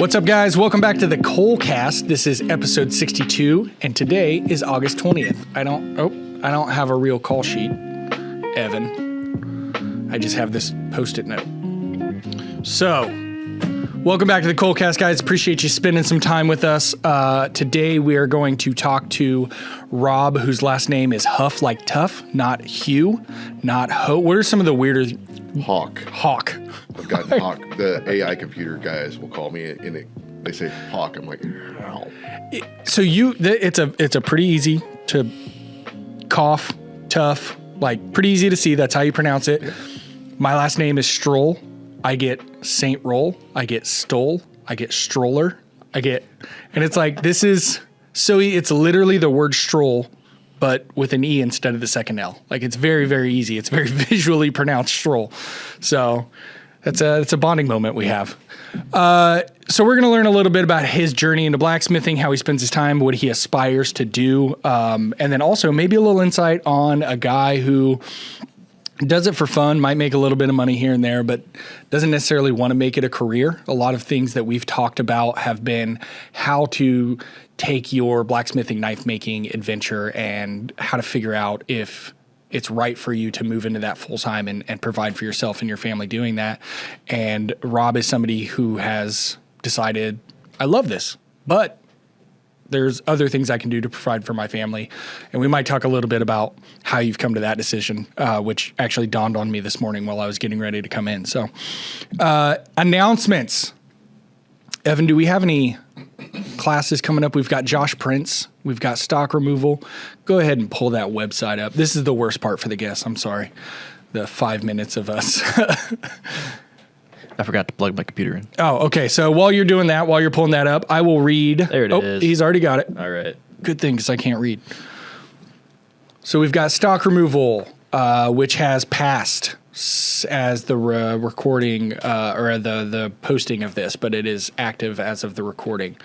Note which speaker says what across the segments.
Speaker 1: What's up, guys? Welcome back to the Colecast. This is episode 62, and today is August 20th. I don't have a real call sheet, Evan. I just have this Post-it note. So, welcome back to the Colecast, guys. Appreciate you spending some time with us. Today, we are going to talk to Rob, whose last name is Hough, like tough, not Hough, not Ho. What are some of the weirder... Hawk.
Speaker 2: I've gotten Hawk. The AI computer guys will call me and they say Hawk. I'm like, how?
Speaker 1: So it's a pretty easy to cough, tough, like pretty easy to see. That's how you pronounce it. Yeah. My last name is Stroll. I get Saint Roll. I get Stole. I get Stroller. and it's like, this is so it's literally the word stroll, but with an E instead of the second L. Like, it's very, very easy. It's very visually pronounced stroll. So it's a bonding moment we have. So we're going to learn a little bit about his journey into blacksmithing, how he spends his time, what he aspires to do, and then also maybe a little insight on a guy who does it for fun, might make a little bit of money here and there, but doesn't necessarily want to make it a career. A lot of things that we've talked about have been how to take your blacksmithing knife making adventure and how to figure out if it's right for you to move into that full time and provide for yourself and your family doing that. And Rob is somebody who has decided, I love this, but there's other things I can do to provide for my family. And we might talk a little bit about how you've come to that decision, which actually dawned on me this morning while I was getting ready to come in. So, announcements. Evan, do we have any classes coming up? We've got Josh Prince. We've got stock removal. Go ahead and pull that website up. This is the worst part for the guests. I'm sorry. The 5 minutes of us.
Speaker 3: I forgot to plug my computer in.
Speaker 1: Oh, okay. So while you're doing that, while you're pulling that up, I will read.
Speaker 3: There it is.
Speaker 1: He's already got it.
Speaker 3: All right.
Speaker 1: Good thing, because I can't read. So we've got stock removal, which has passed as the recording or the posting of this, but it is active as of the recording.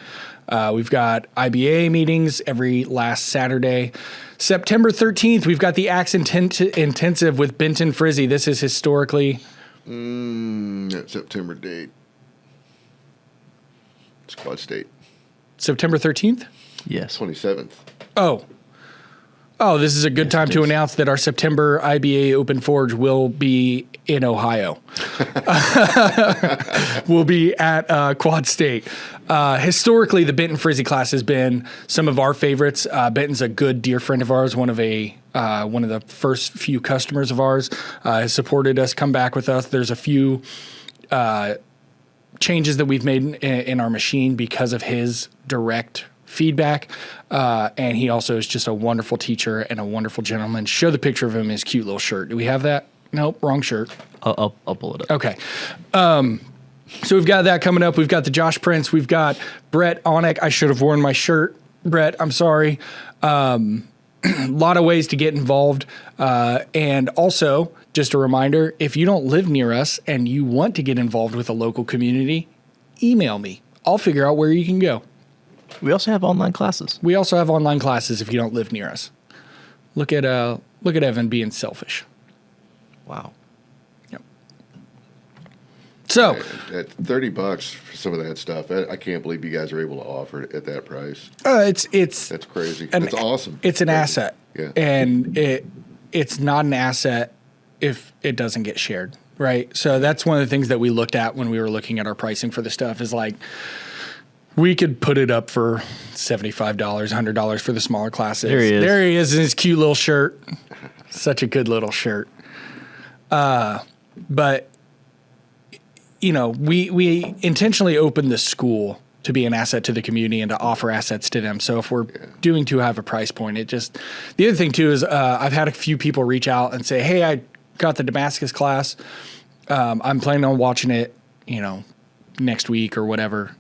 Speaker 1: We've got IBA meetings every last Saturday. September 13th, we've got the Axe Intensive with Benton Frizzy. This is historically...
Speaker 2: that September date. It's Quad State.
Speaker 1: September 13th?
Speaker 3: Yes.
Speaker 2: 27th.
Speaker 1: Oh, this is a good time to announce that our September IBA Open Forge will be in Ohio. We'll be at Quad State. Historically, the Benton Frizzy class has been some of our favorites. Benton's a good dear friend of ours, one of the first few customers of ours, has supported us, come back with us. There's a few changes that we've made in our machine because of his direct feedback, and he also is just a wonderful teacher and a wonderful gentleman. Show the picture of him in his cute little shirt. Do we have that? Nope, wrong shirt.
Speaker 3: I'll pull it up.
Speaker 1: Okay. So we've got that coming up. We've got the Josh Prince. We've got Brett Onek. I should have worn my shirt. Brett, I'm sorry. A lot of ways to get involved. And also, just a reminder, if you don't live near us and you want to get involved with a local community, email me. I'll figure out where you can go.
Speaker 3: We also have online classes.
Speaker 1: We also have online classes if you don't live near us. Look at Evan being selfish.
Speaker 3: Wow.
Speaker 1: Yep. So
Speaker 2: at $30 for some of that stuff, I can't believe you guys are able to offer it at that price.
Speaker 1: It's
Speaker 2: that's crazy. It's awesome.
Speaker 1: It's an asset.
Speaker 2: Yeah.
Speaker 1: And it's not an asset if it doesn't get shared, right? So that's one of the things that we looked at when we were looking at our pricing for the stuff is like, we could put it up for $75, $100 for the smaller classes. There he is in his cute little shirt. Such a good little shirt. But, you know, we intentionally opened the school to be an asset to the community and to offer assets to them. So if we're doing too high of a price point, the other thing too is I've had a few people reach out and say, hey, I got the Damascus class. I'm planning on watching it, you know, next week or whatever.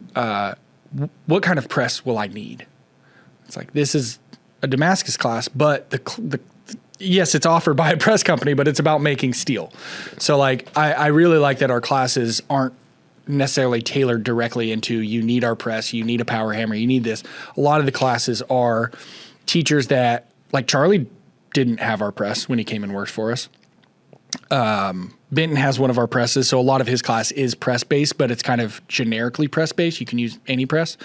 Speaker 1: What kind of press will I need? It's like, this is a Damascus class, but yes, it's offered by a press company, but it's about making steel. So like, I really like that our classes aren't necessarily tailored directly into, you need our press, you need a power hammer, you need this. A lot of the classes are teachers that, like Charlie didn't have our press when he came and worked for us. Benton has one of our presses, so a lot of his class is press based, but it's kind of generically press based. You can use any press.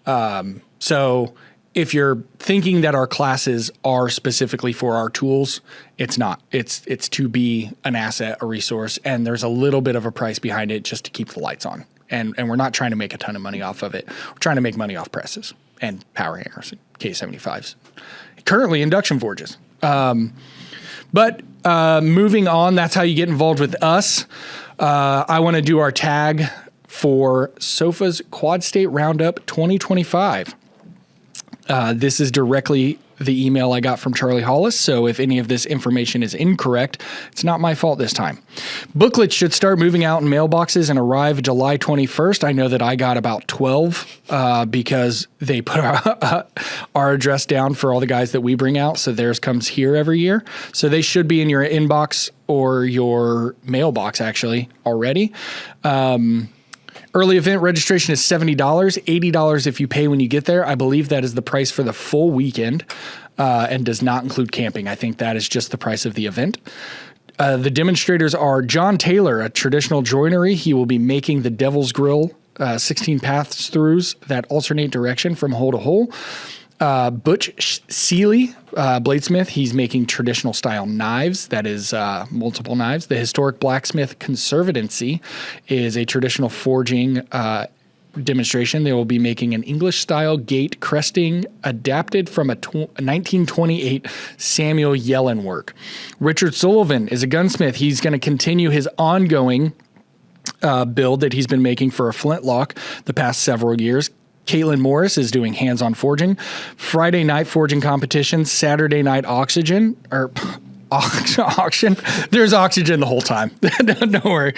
Speaker 1: So if you're thinking that our classes are specifically for our tools, it's not. It's to be an asset, a resource, and there's a little bit of a price behind it just to keep the lights on. And we're not trying to make a ton of money off of it. We're trying to make money off presses and power hammers, K75s. Currently induction forges. But moving on, that's how you get involved with us. I want to do our tag for SOFA's Quad State Roundup 2025. This is directly the email I got from Charlie Hollis, so if any of this information is incorrect, it's not my fault this time. Booklets should start moving out in mailboxes and arrive July 21st. I know that I got about 12 because they put our address down for all the guys that we bring out, so theirs comes here every year. So they should be in your inbox or your mailbox, actually, already. Early event registration is $70, $80 if you pay when you get there. I believe that is the price for the full weekend and does not include camping. I think that is just the price of the event. The demonstrators are John Taylor, a traditional joinery. He will be making the Devil's Grill 16 pass-throughs that alternate direction from hole to hole. Butch Seeley, bladesmith, he's making traditional style knives. That is multiple knives. The Historic Blacksmith Conservancy is a traditional forging demonstration. They will be making an English style gate cresting adapted from a 1928 Samuel Yellen work. Richard Sullivan is a gunsmith. He's going to continue his ongoing build that he's been making for a flintlock the past several years. Caitlin Morris is doing hands-on forging. Friday night forging competition. Saturday night auction. There's oxygen the whole time. Don't worry.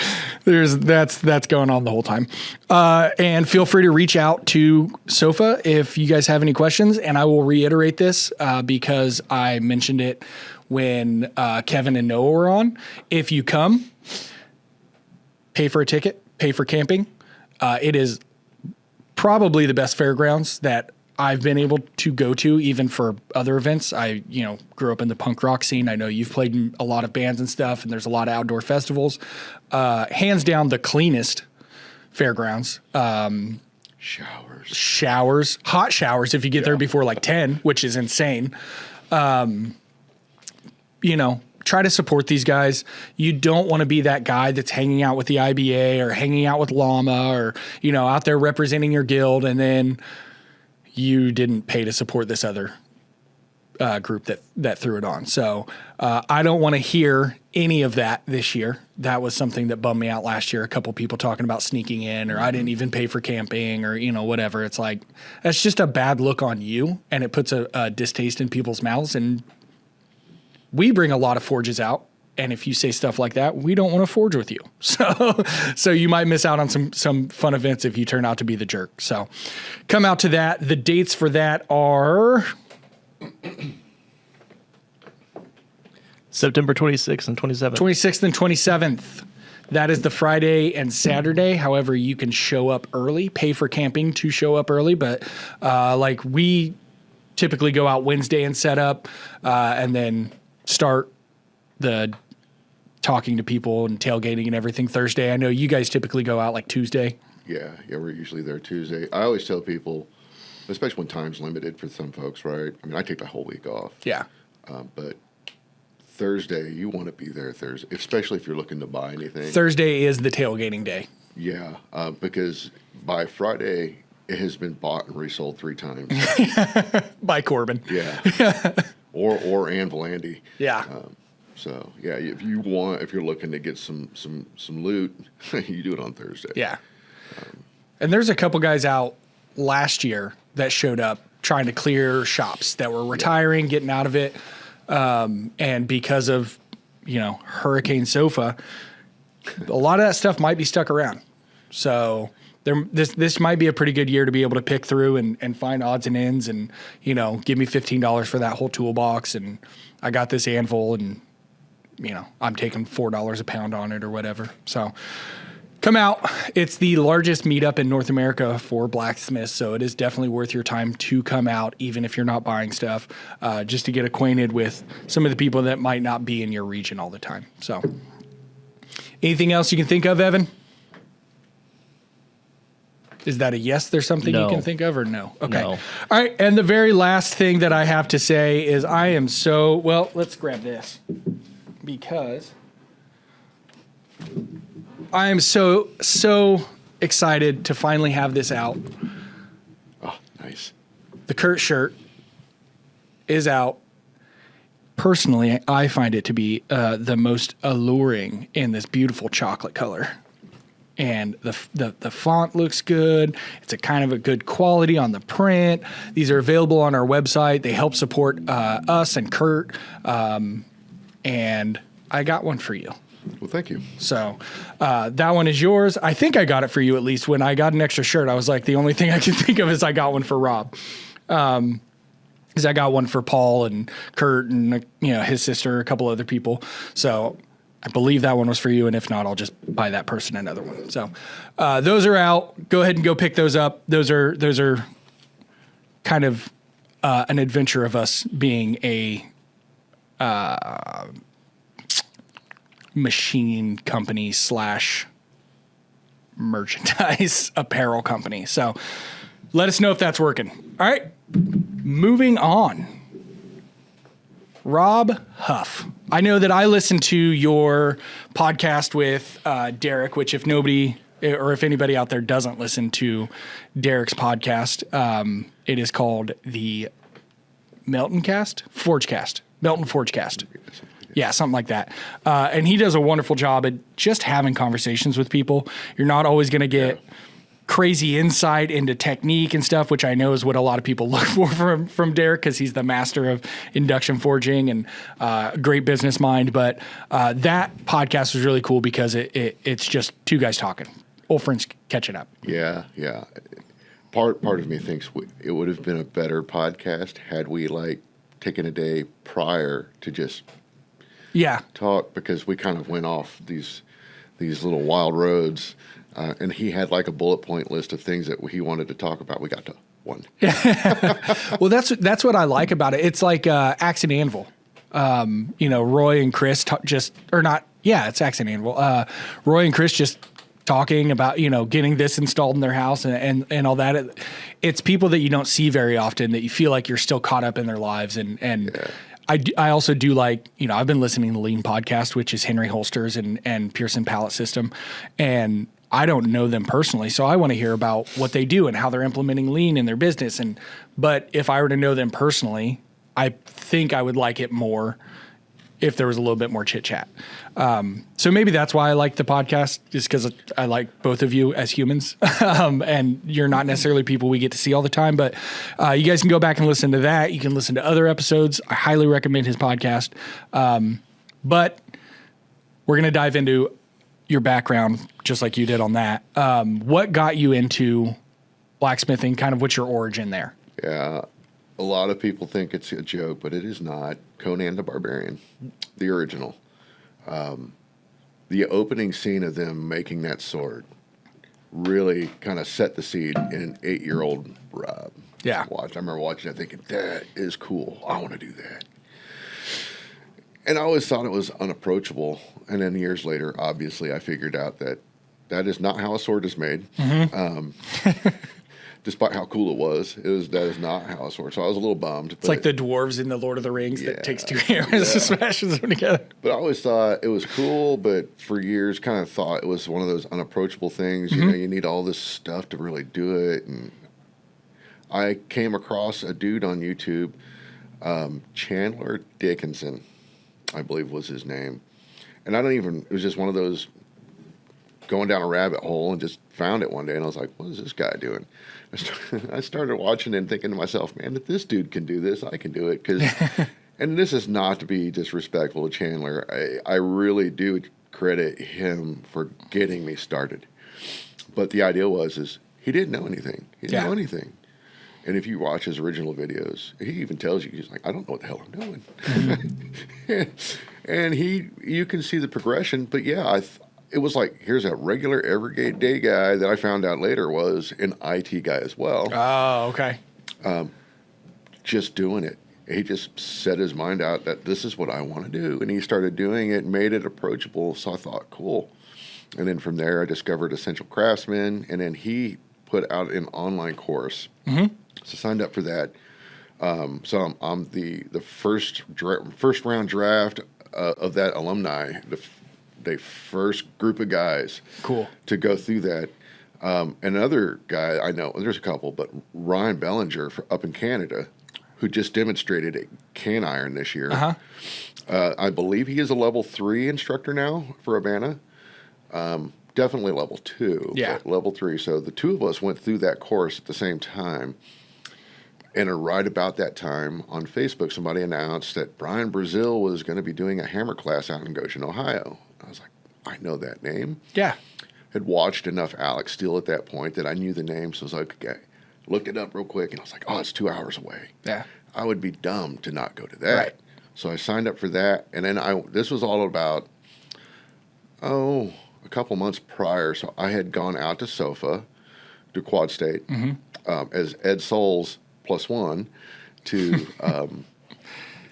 Speaker 1: That's going on the whole time. And feel free to reach out to SOFA if you guys have any questions. And I will reiterate this because I mentioned it when Kevin and Noah were on. If you come, pay for a ticket, pay for camping. It is probably the best fairgrounds that I've been able to go to, even for other events. I, grew up in the punk rock scene. I know you've played in a lot of bands and stuff, and there's a lot of outdoor festivals. Hands down, the cleanest fairgrounds. Showers, hot showers if you get there before like 10, which is insane. Try to support these guys. You don't want to be that guy that's hanging out with the IBA or hanging out with Llama or, out there representing your guild, and then you didn't pay to support this other group that threw it on. So I don't want to hear any of that this year. That was something that bummed me out last year. A couple people talking about sneaking in, or I didn't even pay for camping, or, whatever. It's like, that's just a bad look on you, and it puts a distaste in people's mouths. And we bring a lot of forges out, and if you say stuff like that, we don't want to forge with you. So you might miss out on some fun events if you turn out to be the jerk. So come out to that. The dates for that are
Speaker 3: September 26th and 27th.
Speaker 1: 26th and 27th. That is the Friday and Saturday. However, you can show up early, pay for camping to show up early. But we typically go out Wednesday and set up, and then start the talking to people and tailgating and everything Thursday. I know you guys typically go out like Tuesday.
Speaker 2: Yeah, we're usually there Tuesday. I always tell people, especially when time's limited for some folks, right? I mean, I take the whole week off.
Speaker 1: Yeah.
Speaker 2: But Thursday, you want to be there Thursday, especially if you're looking to buy anything.
Speaker 1: Thursday is the tailgating day.
Speaker 2: Yeah, because by Friday, it has been bought and resold 3 times.
Speaker 1: By Corbin.
Speaker 2: Yeah. or Anvil Andy.
Speaker 1: Yeah.
Speaker 2: So yeah, if you're looking to get some loot, you do it on Thursday.
Speaker 1: Yeah. And there's a couple guys out last year that showed up trying to clear shops that were retiring, getting out of it, and because of Hurricane Sofa, a lot of that stuff might be stuck around. So this might be a pretty good year to be able to pick through and find odds and ends and, give me $15 for that whole toolbox. And I got this anvil and, I'm taking $4 a pound on it or whatever. So come out. It's the largest meetup in North America for blacksmiths. So it is definitely worth your time to come out, even if you're not buying stuff, just to get acquainted with some of the people that might not be in your region all the time. So Anything else you can think of, Evan? Is that a yes? There's something you
Speaker 3: No.
Speaker 1: can think of, or no? Okay.
Speaker 3: No.
Speaker 1: All right. And the very last thing that I have to say is I am so, well, let's grab this because I am so excited to finally have this out.
Speaker 2: Oh, nice.
Speaker 1: The Kurt shirt is out. Personally, I find it to be the most alluring in this beautiful chocolate color. And the font looks good. It's a kind of a good quality on the print. These are available on our website. They help support us and Kurt. And I got one for you.
Speaker 2: Well, thank you.
Speaker 1: So that one is yours. I think I got it for you at least. When I got an extra shirt, I was like, the only thing I can think of is I got one for Rob. Because I got one for Paul and Kurt and his sister, a couple other people. So I believe that one was for you, and if not, I'll just buy that person another one. So those are out. Go ahead and go pick those up. Those are kind of an adventure of us being a machine company / merchandise apparel company. So let us know if that's working. All right, moving on. Rob Hough. I know that I listened to your podcast with Derek, which if anybody out there doesn't listen to Derek's podcast, it is called the Melton Forgecast. Yeah, something like that. And he does a wonderful job at just having conversations with people. You're not always going to get crazy insight into technique and stuff, which I know is what a lot of people look for from Derek, because he's the master of induction forging and great business mind. But that podcast was really cool because it's just two guys talking, old friends catching up.
Speaker 2: Yeah. Part of me thinks it would have been a better podcast had we taken a day prior to just talk, because we kind of went off these little wild roads. And he had a bullet point list of things that he wanted to talk about. We got to one.
Speaker 1: Well, that's what I like about it. It's like Axe and Anvil. Roy and Chris it's Axe and Anvil. Roy and Chris just talking about, getting this installed in their house and all that. It's people that you don't see very often that you feel like you're still caught up in their lives. I also do I've been listening to the Lean podcast, which is Henry Holster's and Pearson Pallet System. And I don't know them personally, so I want to hear about what they do and how they're implementing Lean in their business. But if I were to know them personally, I think I would like it more if there was a little bit more chit chat. So maybe that's why I like the podcast, just because I like both of you as humans, and you're not necessarily people we get to see all the time. But you guys can go back and listen to that. You can listen to other episodes. I highly recommend his podcast. But we're going to dive into your background, just like you did on that. What got you into blacksmithing? Kind of what's your origin there?
Speaker 2: Yeah. A lot of people think it's a joke, but it is not. Conan the Barbarian, the original. The opening scene of them making that sword really kind of set the seed in 8-year-old Rob.
Speaker 1: Yeah.
Speaker 2: I remember watching that thinking, that is cool. I want to do that. And I always thought it was unapproachable. And then years later, obviously, I figured out that is not how a sword is made. Mm-hmm. Despite how cool it was, that is not how a sword. So I was a little bummed.
Speaker 1: It's like the dwarves in the Lord of the Rings that takes two hammers to smash them together.
Speaker 2: But I always thought it was cool, but for years kind of thought it was one of those unapproachable things. Mm-hmm. You need all this stuff to really do it. And I came across a dude on YouTube, Chandler Dickinson, I believe was his name. And it was just one of those going down a rabbit hole and just found it one day. And I was like, what is this guy doing? I started watching and thinking to myself, man, if this dude can do this, I can do it. And this is not to be disrespectful to Chandler. I really do credit him for getting me started. But the idea is he didn't know anything. He didn't know anything. And if you watch his original videos, he even tells you, he's like, I don't know what the hell I'm doing. Mm-hmm. And you can see the progression. But it was like, here's a regular everyday guy that I found out later was an IT guy as well.
Speaker 1: Oh, okay.
Speaker 2: Just doing it. he just set his mind out that this is what I want to do. And he started doing it, made it approachable. So I thought, cool. And then from there, I discovered Essential Craftsman. And then he put out an online course. So I signed up for that. So I'm the first round draft of that alumni, the first group of guys to go through that. Another guy I know, there's a couple, but Ryan Bellinger up in Canada, who just demonstrated at Can Iron this year. I believe he is a level 3 instructor now for Havana. Definitely level 2, but level 3. So the two of us went through that course at the same time. And right about that time on Facebook, somebody announced that Brian Brazil was going to be doing a hammer class out in Goshen, Ohio. I was like, I know that name.
Speaker 1: Yeah.
Speaker 2: Had watched enough Alex Steele at that point that I knew the name. So I was like, okay, looked it up real quick. And I was like, oh, it's 2 hours away.
Speaker 1: Yeah.
Speaker 2: I would be dumb to not go to that.
Speaker 1: Right.
Speaker 2: So I signed up for that. And then this was all about, a couple months prior. So I had gone out to SOFA, to Quad State, as Ed Souls +1 to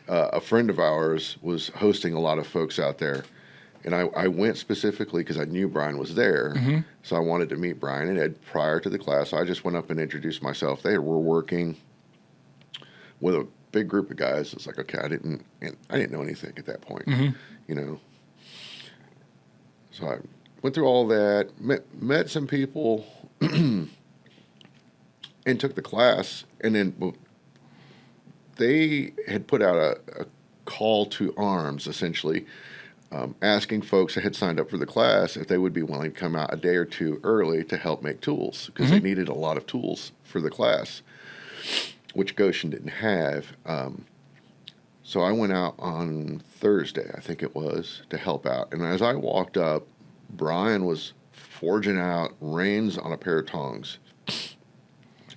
Speaker 2: a friend of ours was hosting a lot of folks out there. And I went specifically because I knew Brian was there. So I wanted to meet Brian and Ed prior to the class. So I just went up and introduced myself. They were working with a big group of guys. It's like, okay, I didn't know anything at that point, you know. So I went through all that, met some people, and took the class. And then they had put out a call to arms, essentially, asking folks that had signed up for the class if they would be willing to come out a day or two early to help make tools, because they needed a lot of tools for the class, which Goshen didn't have. So I went out on Thursday, I think it was, to help out. And as I walked up, Brian was forging out reins on a pair of tongs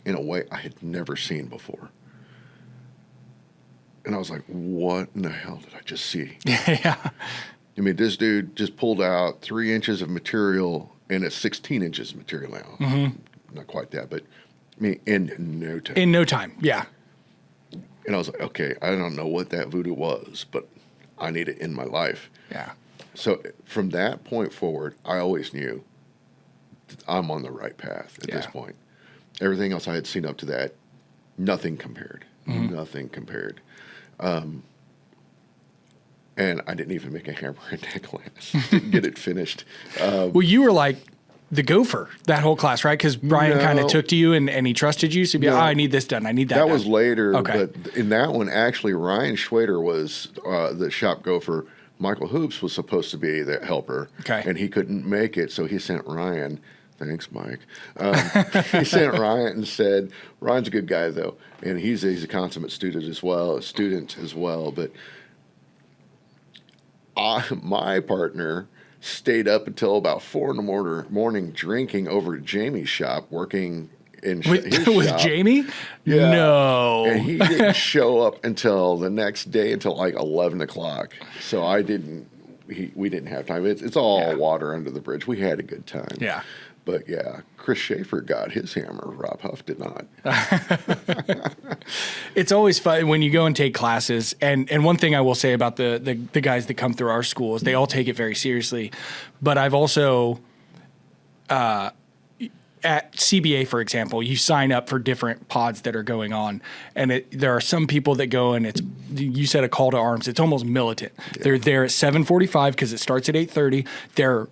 Speaker 2: in a way I had never seen before. And I was like, what in the hell did I just see?
Speaker 1: Yeah.
Speaker 2: I mean, this dude just pulled out 3 inches of material, and it's 16 inches of material now. Not quite that, but I mean, in no time.
Speaker 1: In no time, yeah.
Speaker 2: And I was like, okay, I don't know what that voodoo was, but I need it in my life.
Speaker 1: Yeah.
Speaker 2: So from that point forward, I always knew that I'm on the right path at this point. Everything else I had seen up to that, nothing compared. Nothing compared. And I didn't even make a hammer in that class. Didn't get it finished.
Speaker 1: Well, you were like the gopher that whole class, right? Because Brian kind of took to you and he trusted you. So he'd be like, I need this done. I need that done.
Speaker 2: That was later.
Speaker 1: Okay.
Speaker 2: But in that one, actually, Ryan Schwader was the shop gopher. Michael Hoopes was supposed to be the helper.
Speaker 1: Okay.
Speaker 2: And he couldn't make it, so he sent Ryan. Thanks, Mike. He sent Ryan and said, Ryan's a good guy, though. And he's a consummate student as well. But my partner stayed up until about 4 in the morning drinking over at Jamie's shop, working in his
Speaker 1: with
Speaker 2: shop.
Speaker 1: Jamie?
Speaker 2: Yeah.
Speaker 1: No.
Speaker 2: And he didn't show up until the next day, until like 11 o'clock. So we didn't have time. It's all water under the bridge. We had a good time.
Speaker 1: Yeah.
Speaker 2: But yeah, Chris Schaefer got his hammer. Rob Hough did not.
Speaker 1: It's always fun when you go and take classes. And one thing I will say about the guys that come through our schools, they all take it very seriously. But I've also, at CBA, for example, you sign up for different pods that are going on. And there are some people that go and you said a call to arms. It's almost militant. Yeah. They're there at 7:45 because it starts at 8:30.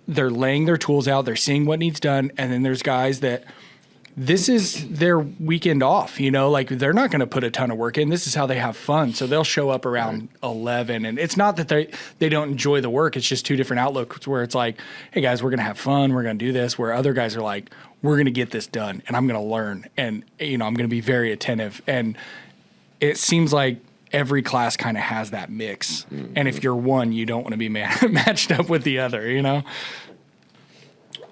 Speaker 1: They're laying their tools out. They're seeing what needs done. And then there's guys that this is their weekend off, like they're not going to put a ton of work in. This is how they have fun. So they'll show up around 11. And it's not that they don't enjoy the work. It's just two different outlooks where it's like, hey guys, we're going to have fun. We're going to do this. Where other guys are like, we're going to get this done and I'm going to learn. And, I'm going to be very attentive. And it seems like every class kind of has that mix. And if you're one, you don't want to be matched up with the other,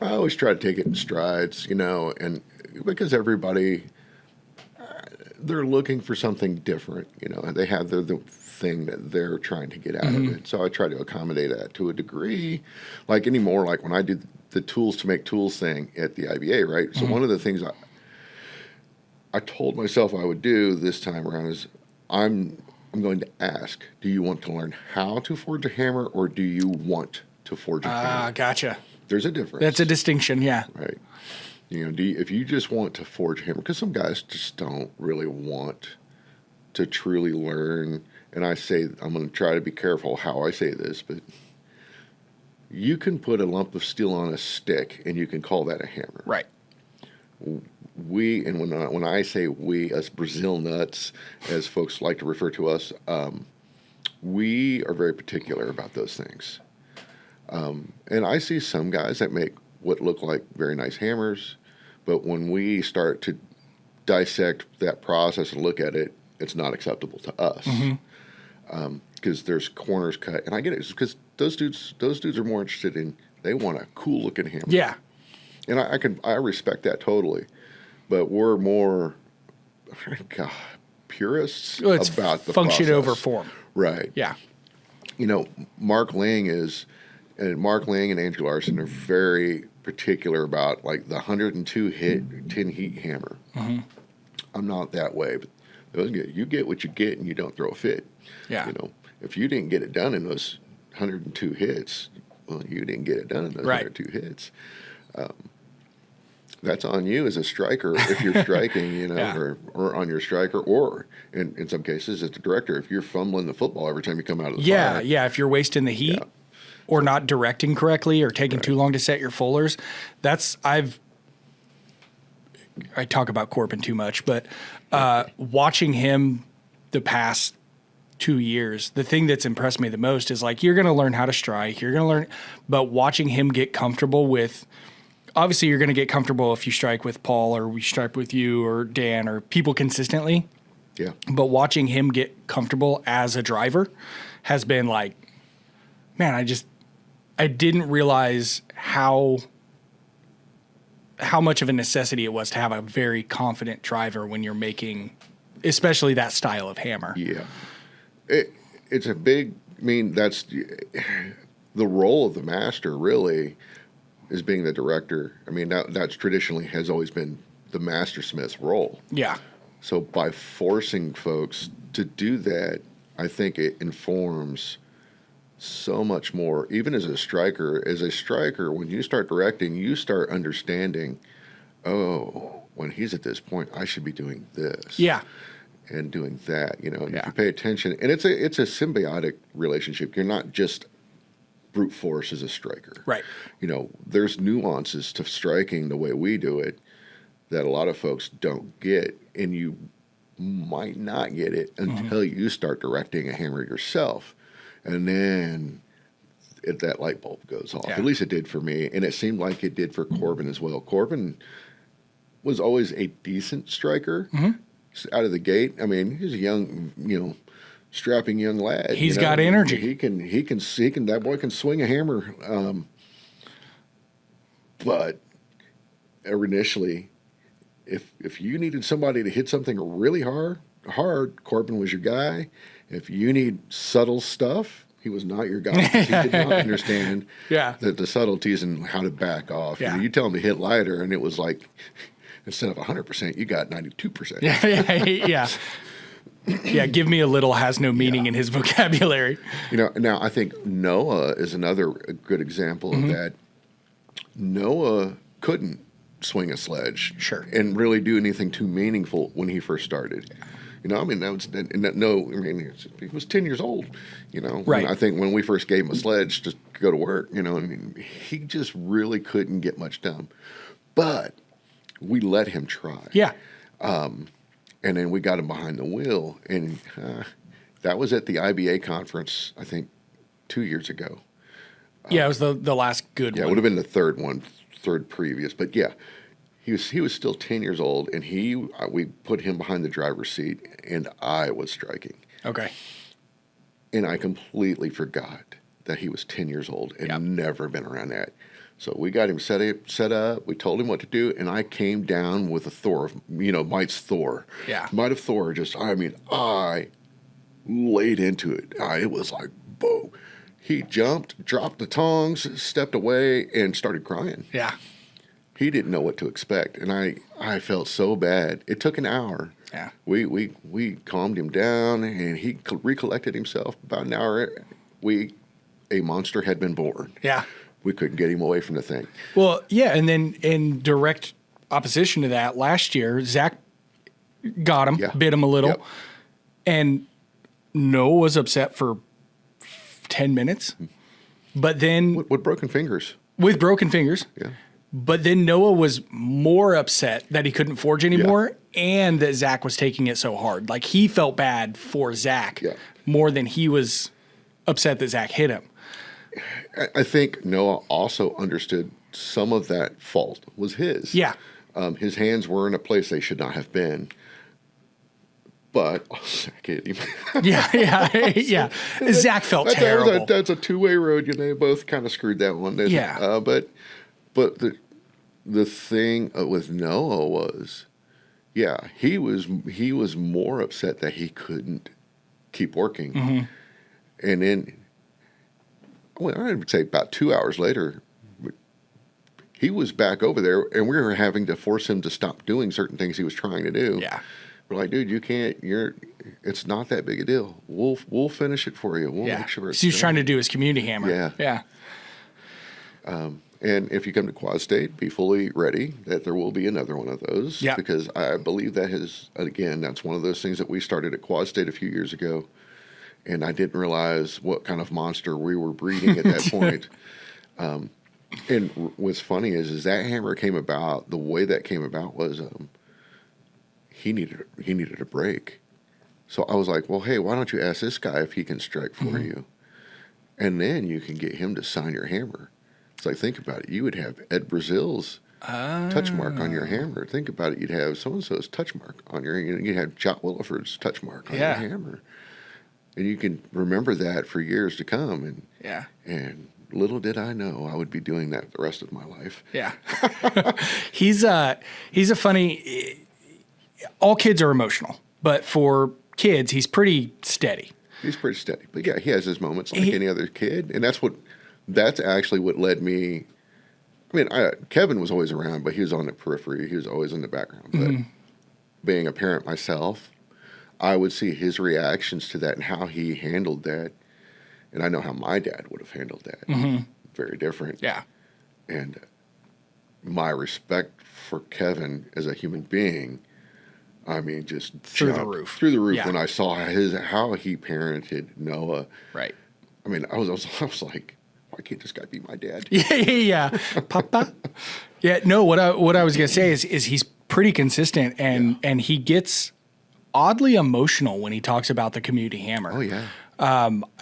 Speaker 2: I always try to take it in strides, and because everybody, they're looking for something different, they have the thing that they're trying to get out of it. So I try to accommodate that to a degree, like anymore, like when I did the tools to make tools thing at the IBA, right? So one of the things I told myself I would do this time around is I'm I'm going to ask, do you want to learn how to forge a hammer, or do you want to forge a hammer?
Speaker 1: Gotcha.
Speaker 2: There's a difference.
Speaker 1: That's a distinction, yeah.
Speaker 2: Right. If you just want to forge a hammer, because some guys just don't really want to truly learn, and I'm going to try to be careful how I say this, but you can put a lump of steel on a stick and you can call that a hammer.
Speaker 1: Right.
Speaker 2: When I say we, us Brazil nuts, as folks like to refer to us, we are very particular about those things. And I see some guys that make what look like very nice hammers, but when we start to dissect that process and look at it, it's not acceptable to us. Because there's corners cut, and I get it, because those dudes are more interested in, they want a cool looking hammer.
Speaker 1: Yeah.
Speaker 2: And I respect that totally, but we're more purists about the
Speaker 1: function
Speaker 2: process.
Speaker 1: over form.
Speaker 2: Right.
Speaker 1: Yeah.
Speaker 2: Mark Lang and Andrew Larson are very particular about like the 102 hit 10 heat hammer. I'm not that way, but you get what you get and you don't throw a fit.
Speaker 1: Yeah.
Speaker 2: If you didn't get it done in those 102 hits, well, you didn't get it done in those 102 hits. That's on you as a striker if you're striking, yeah. or on your striker, or in some cases as the director, if you're fumbling the football every time you come out of the fire.
Speaker 1: Yeah, if you're wasting the heat or not directing correctly or taking too long to set your fullers. I talk about Corbin too much, but watching him the past 2 years, the thing that's impressed me the most is like, you're going to learn how to strike, but watching him get comfortable with, obviously you're going to get comfortable if you strike with Paul or we strike with you or Dan or people consistently.
Speaker 2: Yeah.
Speaker 1: But watching him get comfortable as a driver has been like, man, I didn't realize how much of a necessity it was to have a very confident driver when you're making, especially that style of hammer.
Speaker 2: Yeah. It's a big, that's the role of the master really is being the director. That's traditionally has always been the master smith's role.
Speaker 1: Yeah.
Speaker 2: So by forcing folks to do that, I think it informs so much more. Even as a striker, when you start directing, you start understanding, when he's at this point, I should be doing this.
Speaker 1: Yeah.
Speaker 2: And doing that, and if you pay attention, and it's a symbiotic relationship. You're not just brute force as a striker.
Speaker 1: Right.
Speaker 2: There's nuances to striking the way we do it that a lot of folks don't get, and you might not get it until you start directing a hammer yourself. And then that light bulb goes off.
Speaker 1: Yeah.
Speaker 2: At least it did for me, and it seemed like it did for Corbin as well. Corbin was always a decent striker out of the gate. He's a young, strapping young lad.
Speaker 1: He's got energy.
Speaker 2: He can. That boy can swing a hammer. But initially, if you needed somebody to hit something really hard, Corbin was your guy. If you need subtle stuff, he was not your guy. He did not understand the subtleties and how to back off.
Speaker 1: Yeah.
Speaker 2: You tell him to hit lighter, and it was like, instead of 100%, you got 92%.
Speaker 1: Yeah. Yeah, give me a little has no meaning in his vocabulary.
Speaker 2: Now I think Noah is another good example of that. Noah couldn't swing a sledge and really do anything too meaningful when he first started. He was 10 years old,
Speaker 1: Right.
Speaker 2: I think when we first gave him a sledge to go to work, he just really couldn't get much done. But we let him try.
Speaker 1: Yeah.
Speaker 2: And then we got him behind the wheel, and that was at the IBA conference, I think, 2 years ago.
Speaker 1: It was the last good one.
Speaker 2: Yeah, it would have been the third previous. But yeah, he was still 10 years old, and we put him behind the driver's seat, and I was striking.
Speaker 1: Okay.
Speaker 2: And I completely forgot that he was 10 years old and never been around that. So we got him set up. We told him what to do, and I came down with a Thor, Might's Thor.
Speaker 1: Yeah.
Speaker 2: Might of Thor. I laid into it. It was like, boom. He jumped, dropped the tongs, stepped away, and started crying.
Speaker 1: Yeah.
Speaker 2: He didn't know what to expect, and I felt so bad. It took an hour.
Speaker 1: Yeah.
Speaker 2: We calmed him down, and he recollected himself. About an hour, a monster had been born.
Speaker 1: Yeah.
Speaker 2: We couldn't get him away from the thing.
Speaker 1: Well, yeah, and then in direct opposition to that, last year, Zach got him, bit him a little, and Noah was upset for 10 minutes. But then...
Speaker 2: With broken fingers.
Speaker 1: With broken fingers.
Speaker 2: Yeah.
Speaker 1: But then Noah was more upset that he couldn't forge anymore and that Zach was taking it so hard. Like, he felt bad for Zach more than he was upset that Zach hit him.
Speaker 2: I think Noah also understood some of that fault was his.
Speaker 1: Yeah.
Speaker 2: His hands were in a place they should not have been. But Zach hit him.
Speaker 1: yeah. Zach felt terrible.
Speaker 2: That's a two-way road. They both kind of screwed that one.
Speaker 1: Yeah.
Speaker 2: But the thing with Noah was, he was more upset that he couldn't keep working. Mm-hmm. And then, I would say about 2 hours later, he was back over there, and we were having to force him to stop doing certain things he was trying to do.
Speaker 1: Yeah.
Speaker 2: We're like, dude, you can't. It's not that big a deal. We'll finish it for you. We'll make sure it's
Speaker 1: so he's
Speaker 2: done.
Speaker 1: trying to do his community hammer. Yeah.
Speaker 2: And if you come to Quad State, be fully ready that there will be another one of those.
Speaker 1: Yeah.
Speaker 2: Because I believe that's one of those things that we started at Quad State a few years ago. And I didn't realize what kind of monster we were breeding at that point. And what's funny is that hammer came about, the way that came about was he needed a break. So I was like, well, hey, why don't you ask this guy if he can strike for you? And then you can get him to sign your hammer. It's like, think about it. You would have Ed Brazil's touch mark on your hammer. Think about it. You'd have so-and-so's touch mark on you'd have Jot Williford's touch mark on your hammer. And you can remember that for years to come. And little did I know I would be doing that the rest of my life.
Speaker 1: Yeah. He's a funny... All kids are emotional, but for kids, he's pretty steady.
Speaker 2: He's pretty steady. But yeah, he has his moments like any other kid. And that's actually what led me. I mean, Kevin was always around, but he was on the periphery. He was always in the background. But being a parent myself, I would see his reactions to that and how he handled that. And I know how my dad would have handled that. Mm-hmm. Very different.
Speaker 1: Yeah.
Speaker 2: And my respect for Kevin as a human being, I mean, just
Speaker 1: through the roof
Speaker 2: when I saw how he parented Noah.
Speaker 1: Right.
Speaker 2: I mean, I was like, why can't this guy be my dad?
Speaker 1: Yeah. Papa. Yeah. No. What I was gonna say is he's pretty consistent and he gets oddly emotional when he talks about the community hammer.
Speaker 2: Oh yeah.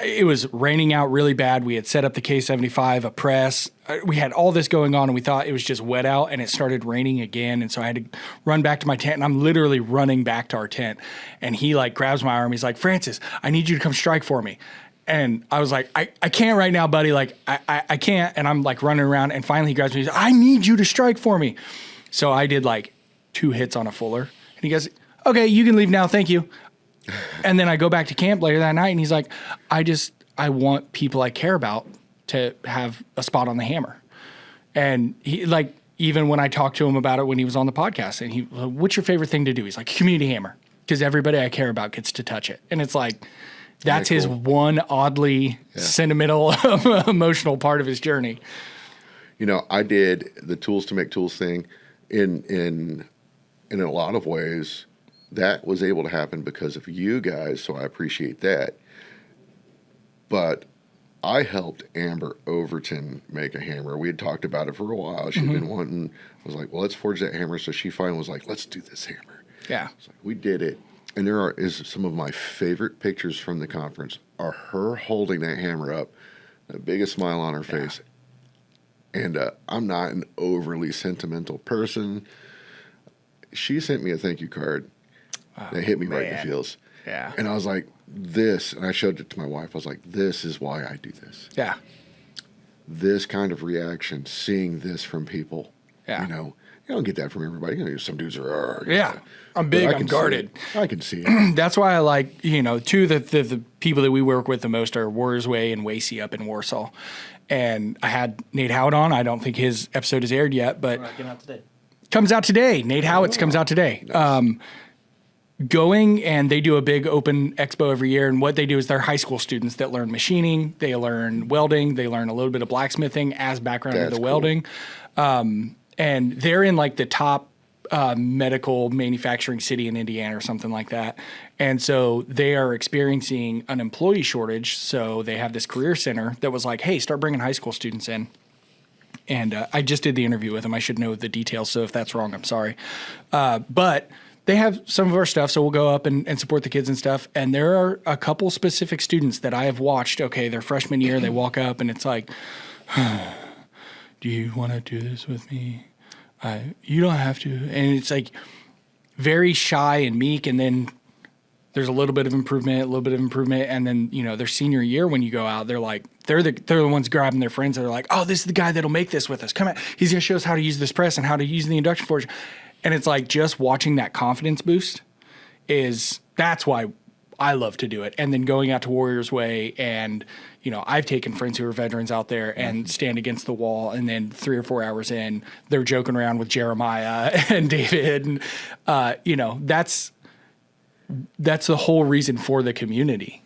Speaker 1: It was raining out really bad. We had set up the K75, a press. We had all this going on, and we thought it was just wet out, and it started raining again. And so I had to run back to my tent, and I'm literally running back to our tent. And he grabs my arm. He's like, Francis, I need you to come strike for me. And I was like, I can't right now, buddy. I can't. And I'm running around, and finally he grabs me. He's like, I need you to strike for me. So I did 2 hits on a fuller, and he goes, okay, you can leave now. Thank you. And then I go back to camp later that night, and he's like, I want people I care about to have a spot on the hammer. And he, even when I talked to him about it when he was on the podcast, and what's your favorite thing to do? He's like, community hammer, because everybody I care about gets to touch it. And it's that's his one oddly sentimental, emotional part of his journey.
Speaker 2: I did the tools to make tools thing in a lot of ways. That was able to happen because of you guys, so I appreciate that. But I helped Amber Overton make a hammer. We had talked about it for a while. She'd been wanting. I was like, well, let's forge that hammer. So she finally was like, let's do this hammer.
Speaker 1: Yeah.
Speaker 2: We did it. And there is some of my favorite pictures from the conference are her holding that hammer up, the biggest smile on her face. And I'm not an overly sentimental person. She sent me a thank you card. That hit me right in the feels.
Speaker 1: Yeah.
Speaker 2: And I was like, and I showed it to my wife. I was like, this is why I do this.
Speaker 1: Yeah.
Speaker 2: This kind of reaction, seeing this from people.
Speaker 1: Yeah.
Speaker 2: You don't get that from everybody. Some dudes are,
Speaker 1: I'm big, I'm guarded.
Speaker 2: I can see it.
Speaker 1: That's why I like, two of the people that we work with the most are Warriors Way and Wasey up in Warsaw. And I had Nate Howard on. I don't think his episode is aired yet, but
Speaker 3: Getting out today.
Speaker 1: Comes out today. Nate Howitt's comes out today.
Speaker 2: Nice.
Speaker 1: going, and they do a big open expo every year. And what they do is they're high school students that learn machining, they learn welding, they learn a little bit of blacksmithing as background into
Speaker 2: That's
Speaker 1: welding. And they're in like the top medical manufacturing city in Indiana or something like that. And so they are experiencing an employee shortage. So they have this career center that was like, hey, start bringing high school students in. And I just did the interview with them. I should know the details. So if that's wrong, I'm sorry. But they have some of our stuff. So we'll go up and support the kids and stuff. And there are a couple specific students that I have watched. Okay, their freshman year, they walk up and it's like, do you want to do this with me? You don't have to. And it's like very shy and meek. And then there's a little bit of improvement, And then, you know, their senior year, when you go out, they're like, they're the ones grabbing their friends that are like, oh, this is the guy that'll make this with us. Come on. He's going to show us how to use this press and how to use the induction forge. And it's like just watching that confidence boost that's why I love to do it. And then going out to Warriors Way, and, you know, I've taken friends who are veterans out there and stand against the wall, and then 3 or 4 hours in, they're joking around with Jeremiah and David. And, you know, that's the whole reason for the community.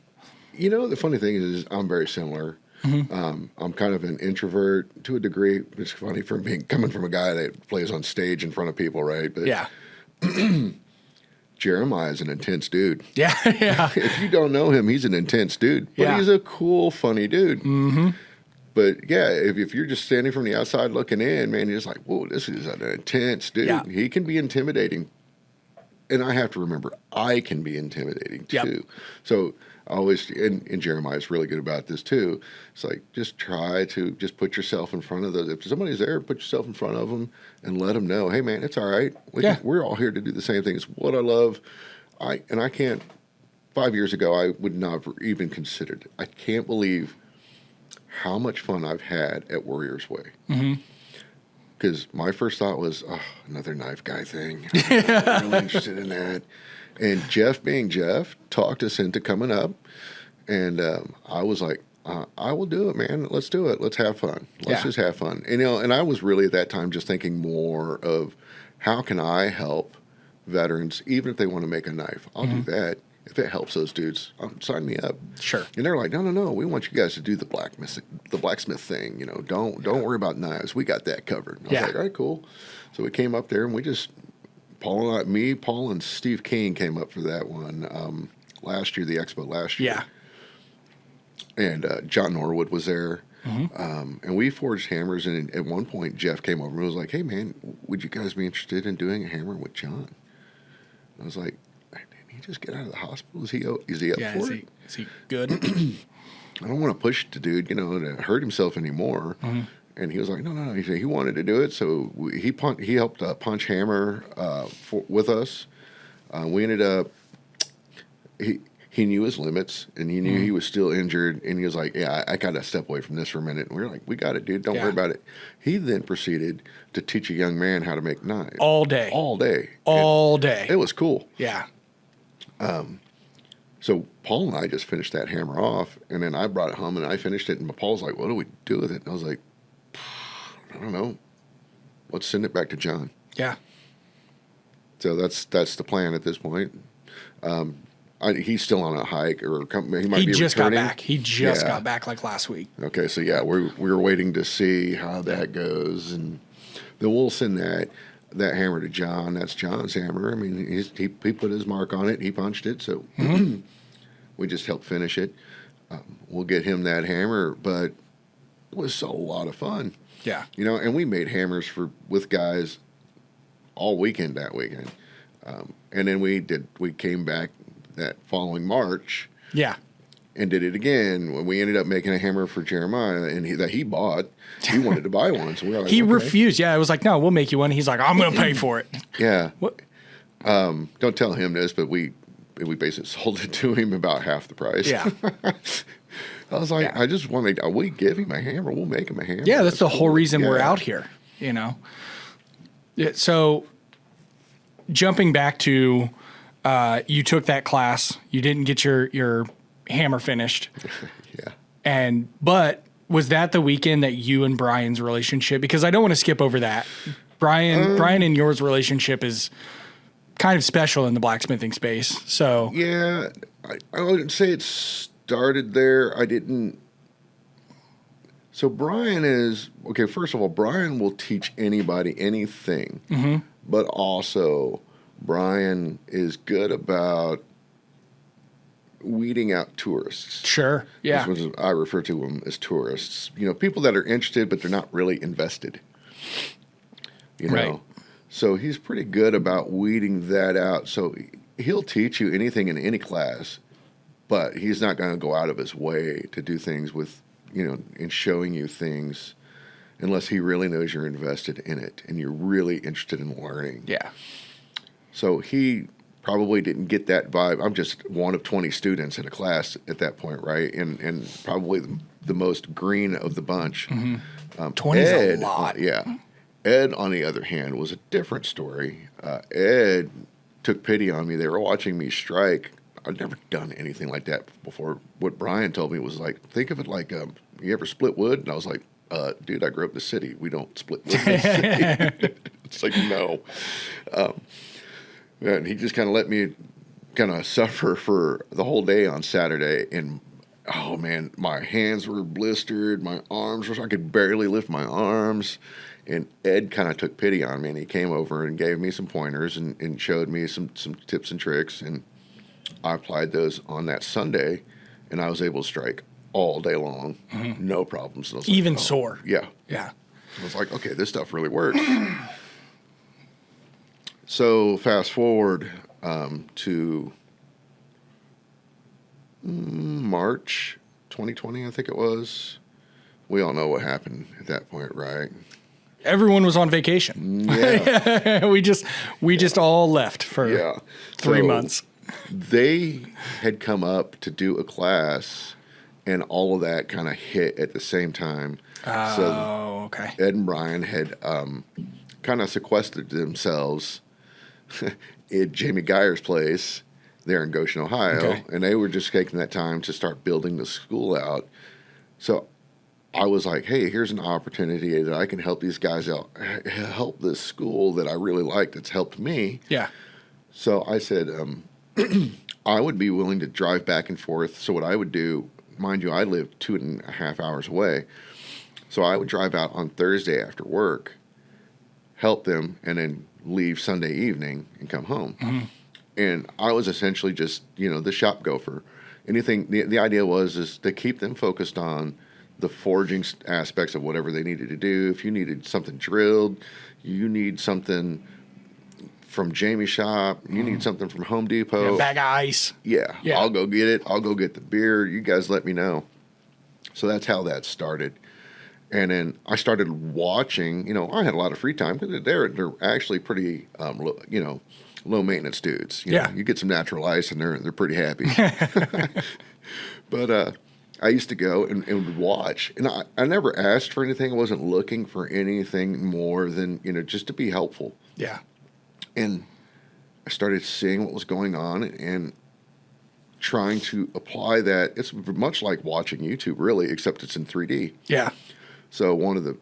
Speaker 2: You know, the funny thing is I'm very similar. I'm kind of an introvert to a degree. It's funny coming from a guy that plays on stage in front of people, right? But
Speaker 1: Yeah.
Speaker 2: Jeremiah is an intense dude.
Speaker 1: Yeah. Yeah.
Speaker 2: If you don't know him, he's an intense dude. But
Speaker 1: Yeah.
Speaker 2: he's a cool, funny dude. Mm-hmm. But yeah, if you're just standing from the outside looking in, man, you're just like, whoa, this is an intense dude.
Speaker 1: Yeah.
Speaker 2: He can be intimidating. And I have to remember, I can be intimidating too.
Speaker 1: Yep.
Speaker 2: So I always, and Jeremiah's really good about this too. It's like, just try to just put yourself in front of those. If somebody's there, put yourself in front of them and let them know, hey man, it's all right. We're all here to do the same thing. It's what I love. I can't, 5 years ago, I would not have even considered it. I can't believe how much fun I've had at Warriors Way. Mm-hmm. Because my first thought was, oh, another knife guy thing. I'm not really interested in that. And Jeff, being Jeff, talked us into coming up. And I was like, I will do it, man. Let's do it. Let's have fun. Let's just have fun. And, you know, and I was really at that time just thinking more of how can I help veterans, even if they want to make a knife. I'll do that. If it helps those dudes, sign me up.
Speaker 1: Sure.
Speaker 2: And they're like, no, we want you guys to do the blacksmith thing. You know, don't worry about knives. We got that covered. And I was like, all right, cool. So we came up there and we just, Paul and Steve King came up for that one last year, the expo last year.
Speaker 1: Yeah.
Speaker 2: And John Norwood was there. Mm-hmm. And we forged hammers. And at one point, Jeff came over and was like, hey, man, would you guys be interested in doing a hammer with John? I was like, he just get out of the hospital? Is he up for it?
Speaker 1: Is he good?
Speaker 2: I don't want to push the dude, you know, to hurt himself anymore. Mm-hmm. And he was like, no. He said he wanted to do it, so he helped punch hammer with us. We ended up he knew his limits, and he knew he was still injured, and he was like, yeah, I got to step away from this for a minute. And we were like, we got it, dude. Don't worry about it. He then proceeded to teach a young man how to make knives.
Speaker 1: All day.
Speaker 2: It was cool.
Speaker 1: Yeah.
Speaker 2: So Paul and I just finished that hammer off, and then I brought it home and I finished it, and Paul's like, what do we do with it? And I was like, I don't know. Let's send it back to John.
Speaker 1: Yeah.
Speaker 2: So that's the plan at this point. He's still on a hike, or he might be
Speaker 1: just
Speaker 2: returning.
Speaker 1: got back. He just got back like last week.
Speaker 2: Okay, so yeah, we're waiting to see how that goes, and then we'll send that hammer to John. That's John's hammer. I mean, he put his mark on it. He punched it, so we just helped finish it. We'll get him that hammer, but it was a lot of fun.
Speaker 1: Yeah,
Speaker 2: you know, and we made hammers with guys all weekend that weekend, and then we came back that following March.
Speaker 1: Yeah.
Speaker 2: And did it again when we ended up making a hammer for Jeremiah, and he bought. He wanted to buy one, so we were like,
Speaker 1: he refused. Yeah, I was like, no, we'll make you one. He's like, I'm going to pay for it.
Speaker 2: Yeah.
Speaker 1: What?
Speaker 2: Don't tell him this, but we basically sold it to him about half the price.
Speaker 1: Yeah.
Speaker 2: I was like, I just want to. We give him a hammer. We'll make him a hammer.
Speaker 1: Yeah, that's the whole reason we're out here. You know. Yeah, so jumping back to, you took that class. You didn't get your hammer finished.
Speaker 2: Yeah.
Speaker 1: But was that the weekend that you and Brian's relationship? Because I don't want to skip over that. Brian and yours relationship is kind of special in the blacksmithing space. So
Speaker 2: Yeah, I wouldn't say it started there. I didn't. So Brian is okay. First of all, Brian will teach anybody anything, but also Brian is good about weeding out tourists.
Speaker 1: sure, yeah,
Speaker 2: This was, I refer to them as tourists. You know, people that are interested, but they're not really invested. You know,
Speaker 1: Right.
Speaker 2: so he's pretty good about weeding that out. So he'll teach you anything in any class, but he's not going to go out of his way to do things with, you know, in showing you things unless he really knows you're invested in it and you're really interested in learning.
Speaker 1: yeah,
Speaker 2: So he probably didn't get that vibe. I'm just one of 20 students in a class at that point, right? And probably the most green of the bunch.
Speaker 1: 20 is a
Speaker 2: Ed,
Speaker 1: lot.
Speaker 2: yeah. Ed, on the other hand, was a different story. Ed took pity on me. They were watching me strike. I'd never done anything like that before. What Brian told me was like, think of it like, you ever split wood? And I was like, dude, I grew up in the city. We don't split wood in the city. It's like, no. And he just kind of let me kind of suffer for the whole day on Saturday. And, oh, man, my hands were blistered. My arms were, I could barely lift my arms. And Ed kind of took pity on me, and he came over and gave me some pointers and showed me some tips and tricks. And I applied those on that Sunday, and I was able to strike all day long. No problems. And I was like,
Speaker 1: Even
Speaker 2: oh,
Speaker 1: sore.
Speaker 2: Yeah.
Speaker 1: Yeah.
Speaker 2: I was like, okay, this stuff really works. So fast forward to March 2020, I think it was. We all know what happened at that point, right?
Speaker 1: Everyone was on vacation.
Speaker 2: Yeah.
Speaker 1: we just all left for
Speaker 2: Yeah.
Speaker 1: 3
Speaker 2: So
Speaker 1: months.
Speaker 2: They had come up to do a class, and all of that kind of hit at the same time. So
Speaker 1: Oh, okay.
Speaker 2: Ed and Brian had kind of sequestered themselves at Jamie Geyer's place there in Goshen, Ohio,
Speaker 1: Okay.
Speaker 2: and they were just taking that time to start building the school out. So I was like, hey, here's an opportunity that I can help these guys out, help this school that I really like that's helped me.
Speaker 1: Yeah.
Speaker 2: So I said, I would be willing to drive back and forth. So what I would do, mind you, I live 2.5 hours away. So I would drive out on Thursday after work, help them, and then leave Sunday evening and come home. And I was essentially just, you know, the shop gopher. Anything, the idea is to keep them focused on the forging aspects of whatever they needed to do. If you needed something drilled, you need something from Jamie's shop, you need something from Home Depot.
Speaker 1: Bag of ice.
Speaker 2: Yeah,
Speaker 1: Yeah.
Speaker 2: I'll go get it. I'll go get the beer. You guys let me know. So that's how that started. And then I started watching, you know, I had a lot of free time because they're actually pretty, low maintenance dudes. You know, you get some natural ice and they're pretty happy. But I used to go and watch, and I never asked for anything. I wasn't looking for anything more than, you know, just to be helpful.
Speaker 1: Yeah.
Speaker 2: And I started seeing what was going on and trying to apply that. It's much like watching YouTube, really, except it's in 3D.
Speaker 1: Yeah.
Speaker 2: So one of the,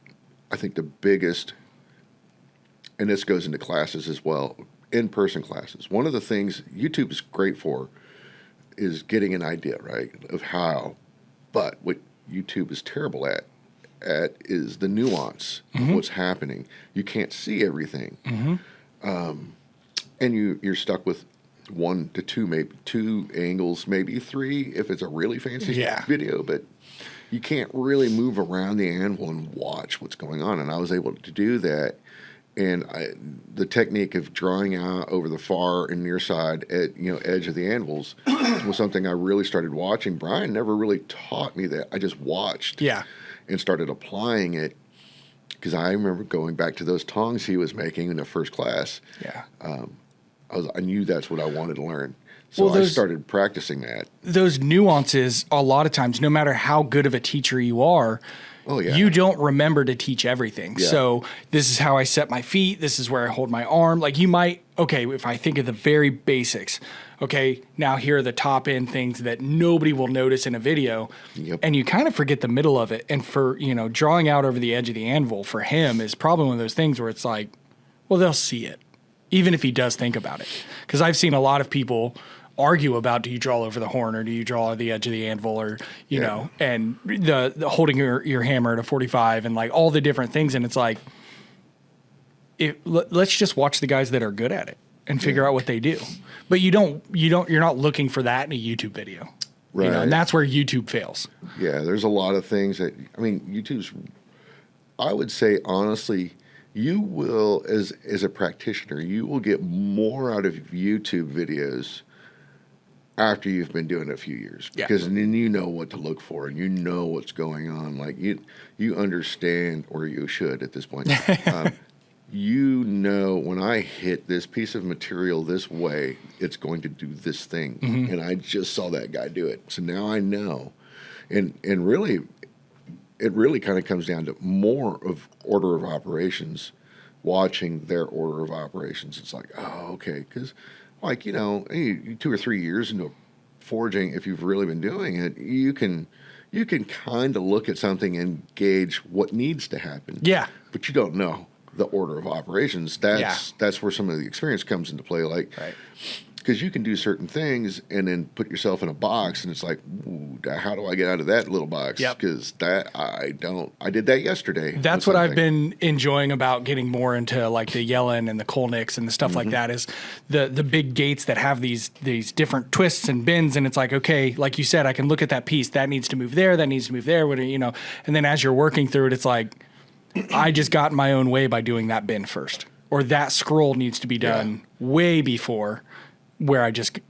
Speaker 2: I think the biggest, and this goes into classes as well, in-person classes. One of the things YouTube is great for is getting an idea, right, of how. But what YouTube is terrible at is the nuance of what's happening. You can't see everything. And you're stuck with 1 to 2, maybe 2 angles, maybe 3 if it's a really fancy video, but you can't really move around the anvil and watch what's going on. And I was able to do that. And the technique of drawing out over the far and near side edge of the anvils was something I really started watching. Brian never really taught me that. I just watched and started applying it. Because I remember going back to those tongs he was making in the first class.
Speaker 1: Yeah.
Speaker 2: I knew that's what I wanted to learn. So I started practicing that.
Speaker 1: Those nuances, a lot of times, no matter how good of a teacher you are, you don't remember to teach everything.
Speaker 2: Yeah.
Speaker 1: So this is how I set my feet. This is where I hold my arm. Like you might, if I think of the very basics, now here are the top end things that nobody will notice in a video.
Speaker 2: Yep.
Speaker 1: And you kind of forget the middle of it. And for, drawing out over the edge of the anvil for him is probably one of those things where it's like, well, they'll see it. even if he does think about it. Because I've seen a lot of people argue about, do you draw over the horn or do you draw the edge of the anvil, or you know, and the holding your hammer at a 45 and like all the different things. And it's like, let's just watch the guys that are good at it and figure out what they do. But you're not looking for that in a YouTube video.
Speaker 2: Right.
Speaker 1: You know, and that's where YouTube fails.
Speaker 2: Yeah, there's a lot of things that, I mean, YouTube's, I would say honestly, you will, as a practitioner, you will get more out of YouTube videos after you've been doing it a few years, because then you know what to look for and you know what's going on. Like you understand, or you should at this point. You know, when I hit this piece of material this way, it's going to do this thing. And I just saw that guy do it. So now I know. And really, it really kind of comes down to more of order of operations, watching their order of operations. It's like, oh, okay. Because, like, you know, 2 or 3 years into forging, if you've really been doing it, you can kind of look at something and gauge what needs to happen.
Speaker 1: Yeah.
Speaker 2: But you don't know the order of operations. That's where some of the experience comes into play. Like, because you can do certain things and then put yourself in a box, and it's like, ooh, how do I get out of that little box? Because I did that yesterday.
Speaker 1: That's what I've been enjoying about getting more into like the Yellen and the Kolniks and the stuff like that, is the big gates that have these different twists and bends. And it's like, okay, like you said, I can look at that piece that needs to move there, that needs to move there, you know, and then as you're working through it, it's like, I just got in my own way by doing that bend first, or that scroll needs to be done way before where I just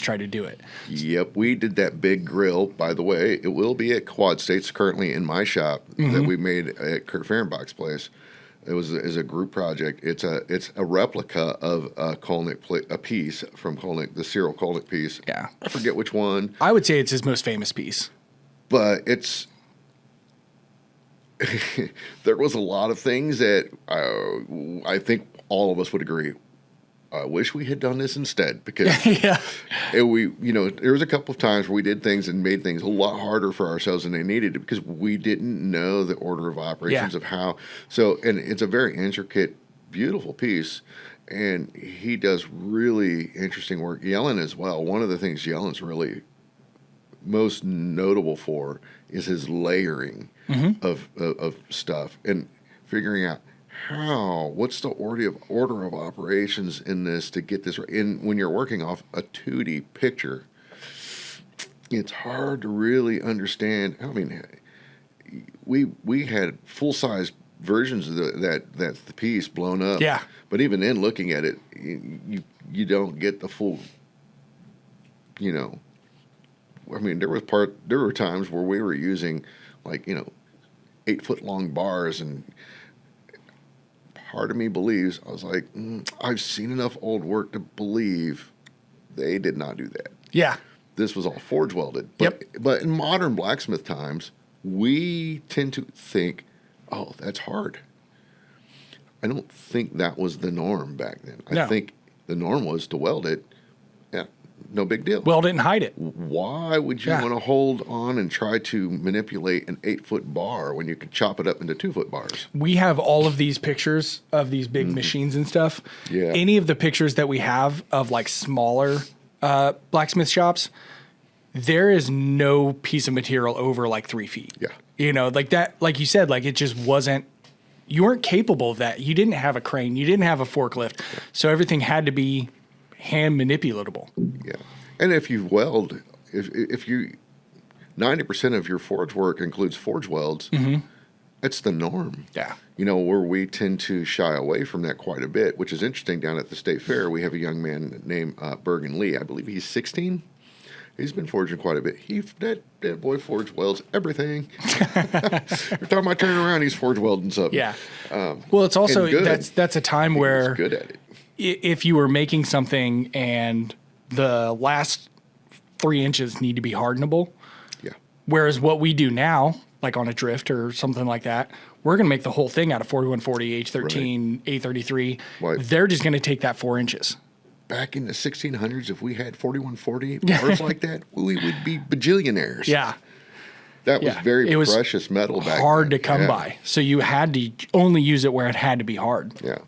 Speaker 1: try to do it.
Speaker 2: Yep, we did that big grill. By the way, it will be at Quad States, currently in my shop that we made at Kurt Fehrenbach's place. It was a group project. It's a replica of a Kolnik a piece from Kolnik, the Cyril Kolnik piece.
Speaker 1: Yeah,
Speaker 2: I forget which one.
Speaker 1: I would say it's his most famous piece,
Speaker 2: but it's. There was a lot of things that I think all of us would agree. I wish we had done this instead, because there was a couple of times where we did things and made things a lot harder for ourselves than they needed to, because we didn't know the order of operations of how. So, and it's a very intricate, beautiful piece, and he does really interesting work. Yellen as well. One of the things Yellen's really most notable for is his layering of stuff and figuring out what's the order of operations in this to get this right. And when you're working off a 2D picture, it's hard to really understand. I mean, we had full size versions of the piece blown up.
Speaker 1: Yeah.
Speaker 2: But even then, looking at it, you don't get the full. You know, I mean, there were times where we were using 8-foot long bars, and part of me believes, I was like, I've seen enough old work to believe they did not do that.
Speaker 1: Yeah.
Speaker 2: This was all forge welded. But in modern blacksmith times, we tend to think, oh, that's hard. I don't think that was the norm back then. I think the norm was to weld it. Yeah, no big deal.
Speaker 1: Weld it and hide it.
Speaker 2: Why would you want to hold on and try to manipulate an 8-foot bar when you could chop it up into 2-foot bars?
Speaker 1: We have all of these pictures of these big machines and stuff.
Speaker 2: Yeah.
Speaker 1: Any of the pictures that we have of like smaller blacksmith shops, there is no piece of material over like 3 feet.
Speaker 2: Yeah.
Speaker 1: You know, like that, like you said, like it just wasn't, you weren't capable of that. You didn't have a crane. You didn't have a forklift. So everything had to be hand manipulatable.
Speaker 2: Yeah. And if you weld, if you 90% of your forge work includes forge welds, it's the norm.
Speaker 1: Yeah.
Speaker 2: You know, where we tend to shy away from that quite a bit, which is interesting. Down at the state fair, we have a young man named Bergen Lee. I believe he's 16. He's been forging quite a bit. That boy forge welds everything. Every time I turn around, he's forge welding something.
Speaker 1: Yeah. Well, it's also, that's a time where
Speaker 2: he's good at it.
Speaker 1: If you were making something and the last 3 inches need to be hardenable.
Speaker 2: Yeah.
Speaker 1: Whereas what we do now, like on a drift or something like that, we're going to make the whole thing out of 4140, H13, A33.
Speaker 2: Right.
Speaker 1: They're just going to take that 4 inches.
Speaker 2: Back in the 1600s, if we had 4140 bars like that, we would be bajillionaires.
Speaker 1: Yeah.
Speaker 2: That was very precious metal back then.
Speaker 1: Hard to come by. So you had to only use it where it had to be hard.
Speaker 2: Yeah.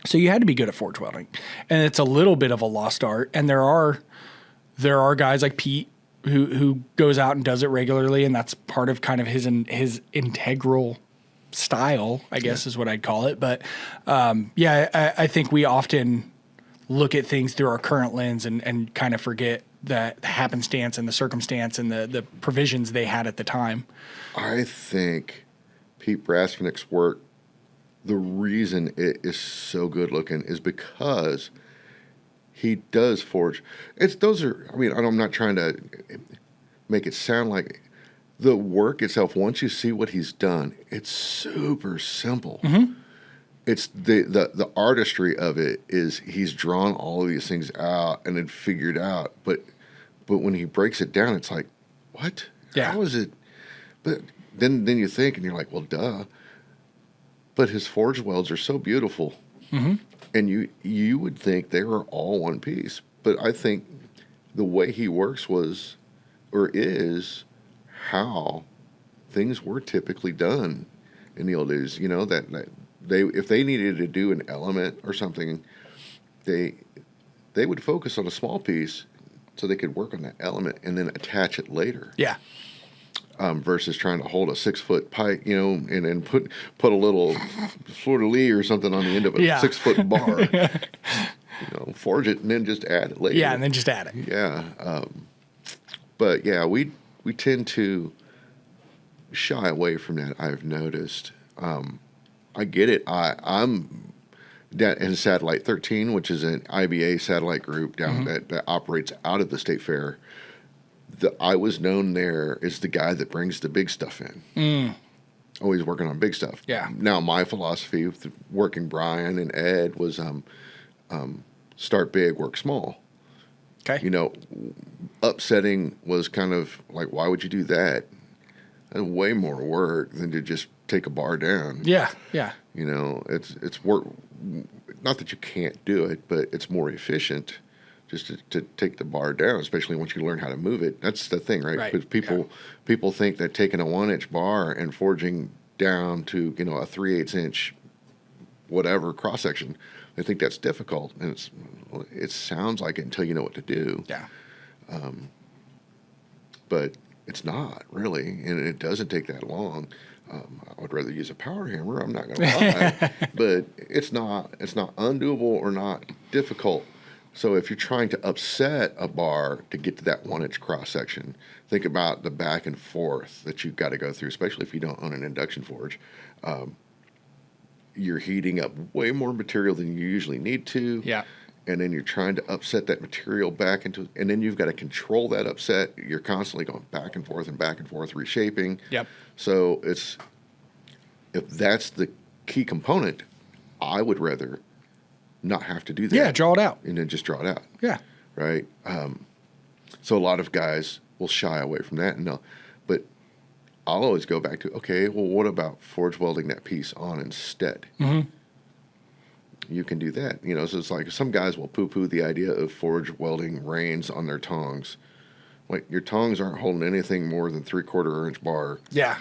Speaker 1: So you had to be good at forge welding, and it's a little bit of a lost art. And there are guys like Pete who goes out and does it regularly, and that's part of kind of his integral style, I guess is what I'd call it. But I think we often look at things through our current lens and kind of forget the happenstance and the circumstance and the provisions they had at the time.
Speaker 2: I think Pete Brasnick's work, the reason it is so good looking is because he does forge. I'm not trying to make it sound like the work itself. Once you see what he's done, it's super simple. Mm-hmm. It's the artistry of it is he's drawn all of these things out and then figured out. But when he breaks it down, it's like, what?
Speaker 1: Yeah.
Speaker 2: How is it? But then you think and you're like, well, duh. But his forge welds are so beautiful, mm-hmm. and you would think they were all one piece. But I think the way he works is how things were typically done in the old days. You know that if they needed to do an element or something, they would focus on a small piece so they could work on that element and then attach it later.
Speaker 1: Yeah.
Speaker 2: Versus trying to hold a 6-foot pike, and then put a little fleur-de-lis or something on the end of a 6-foot bar. Forge it and then just add it later.
Speaker 1: Yeah, and then just add it.
Speaker 2: Yeah. But yeah, we tend to shy away from that, I've noticed. I get it. I'm in Satellite 13, which is an IBA satellite group down mm-hmm. that operates out of the State Fair. I was known there as the guy that brings the big stuff in. Always working on big stuff.
Speaker 1: Yeah.
Speaker 2: Now, my philosophy with working Brian and Ed was start big, work small.
Speaker 1: Okay.
Speaker 2: Upsetting was kind of like, why would you do that? And way more work than to just take a bar down.
Speaker 1: Yeah, yeah.
Speaker 2: It's work. Not that you can't do it, but it's more efficient just to take the bar down, especially once you learn how to move it. That's the thing, right? Because people think that taking a 1-inch bar and forging down to a 3/8 inch whatever cross section, they think that's difficult, and it sounds like it until you know what to do.
Speaker 1: Yeah.
Speaker 2: But it's not really, and it doesn't take that long. I would rather use a power hammer. I'm not going to lie, but it's not undoable or not difficult. So if you're trying to upset a bar to get to that 1-inch cross section, think about the back and forth that you've got to go through, especially if you don't own an induction forge. You're heating up way more material than you usually need to.
Speaker 1: Yeah.
Speaker 2: And then you're trying to upset that material back into, and then you've got to control that upset. You're constantly going back and forth, reshaping.
Speaker 1: Yep.
Speaker 2: So if that's the key component, I would rather not have to do that.
Speaker 1: Yeah, draw it out.
Speaker 2: And then just draw it out.
Speaker 1: Yeah.
Speaker 2: Right? So a lot of guys will shy away from that. But I'll always go back to, okay, well, what about forge welding that piece on instead?
Speaker 1: Mm-hmm.
Speaker 2: You can do that. So it's like some guys will poo-poo the idea of forge welding reins on their tongs. Like, your tongs aren't holding anything more than 3/4 inch bar.
Speaker 1: Yeah.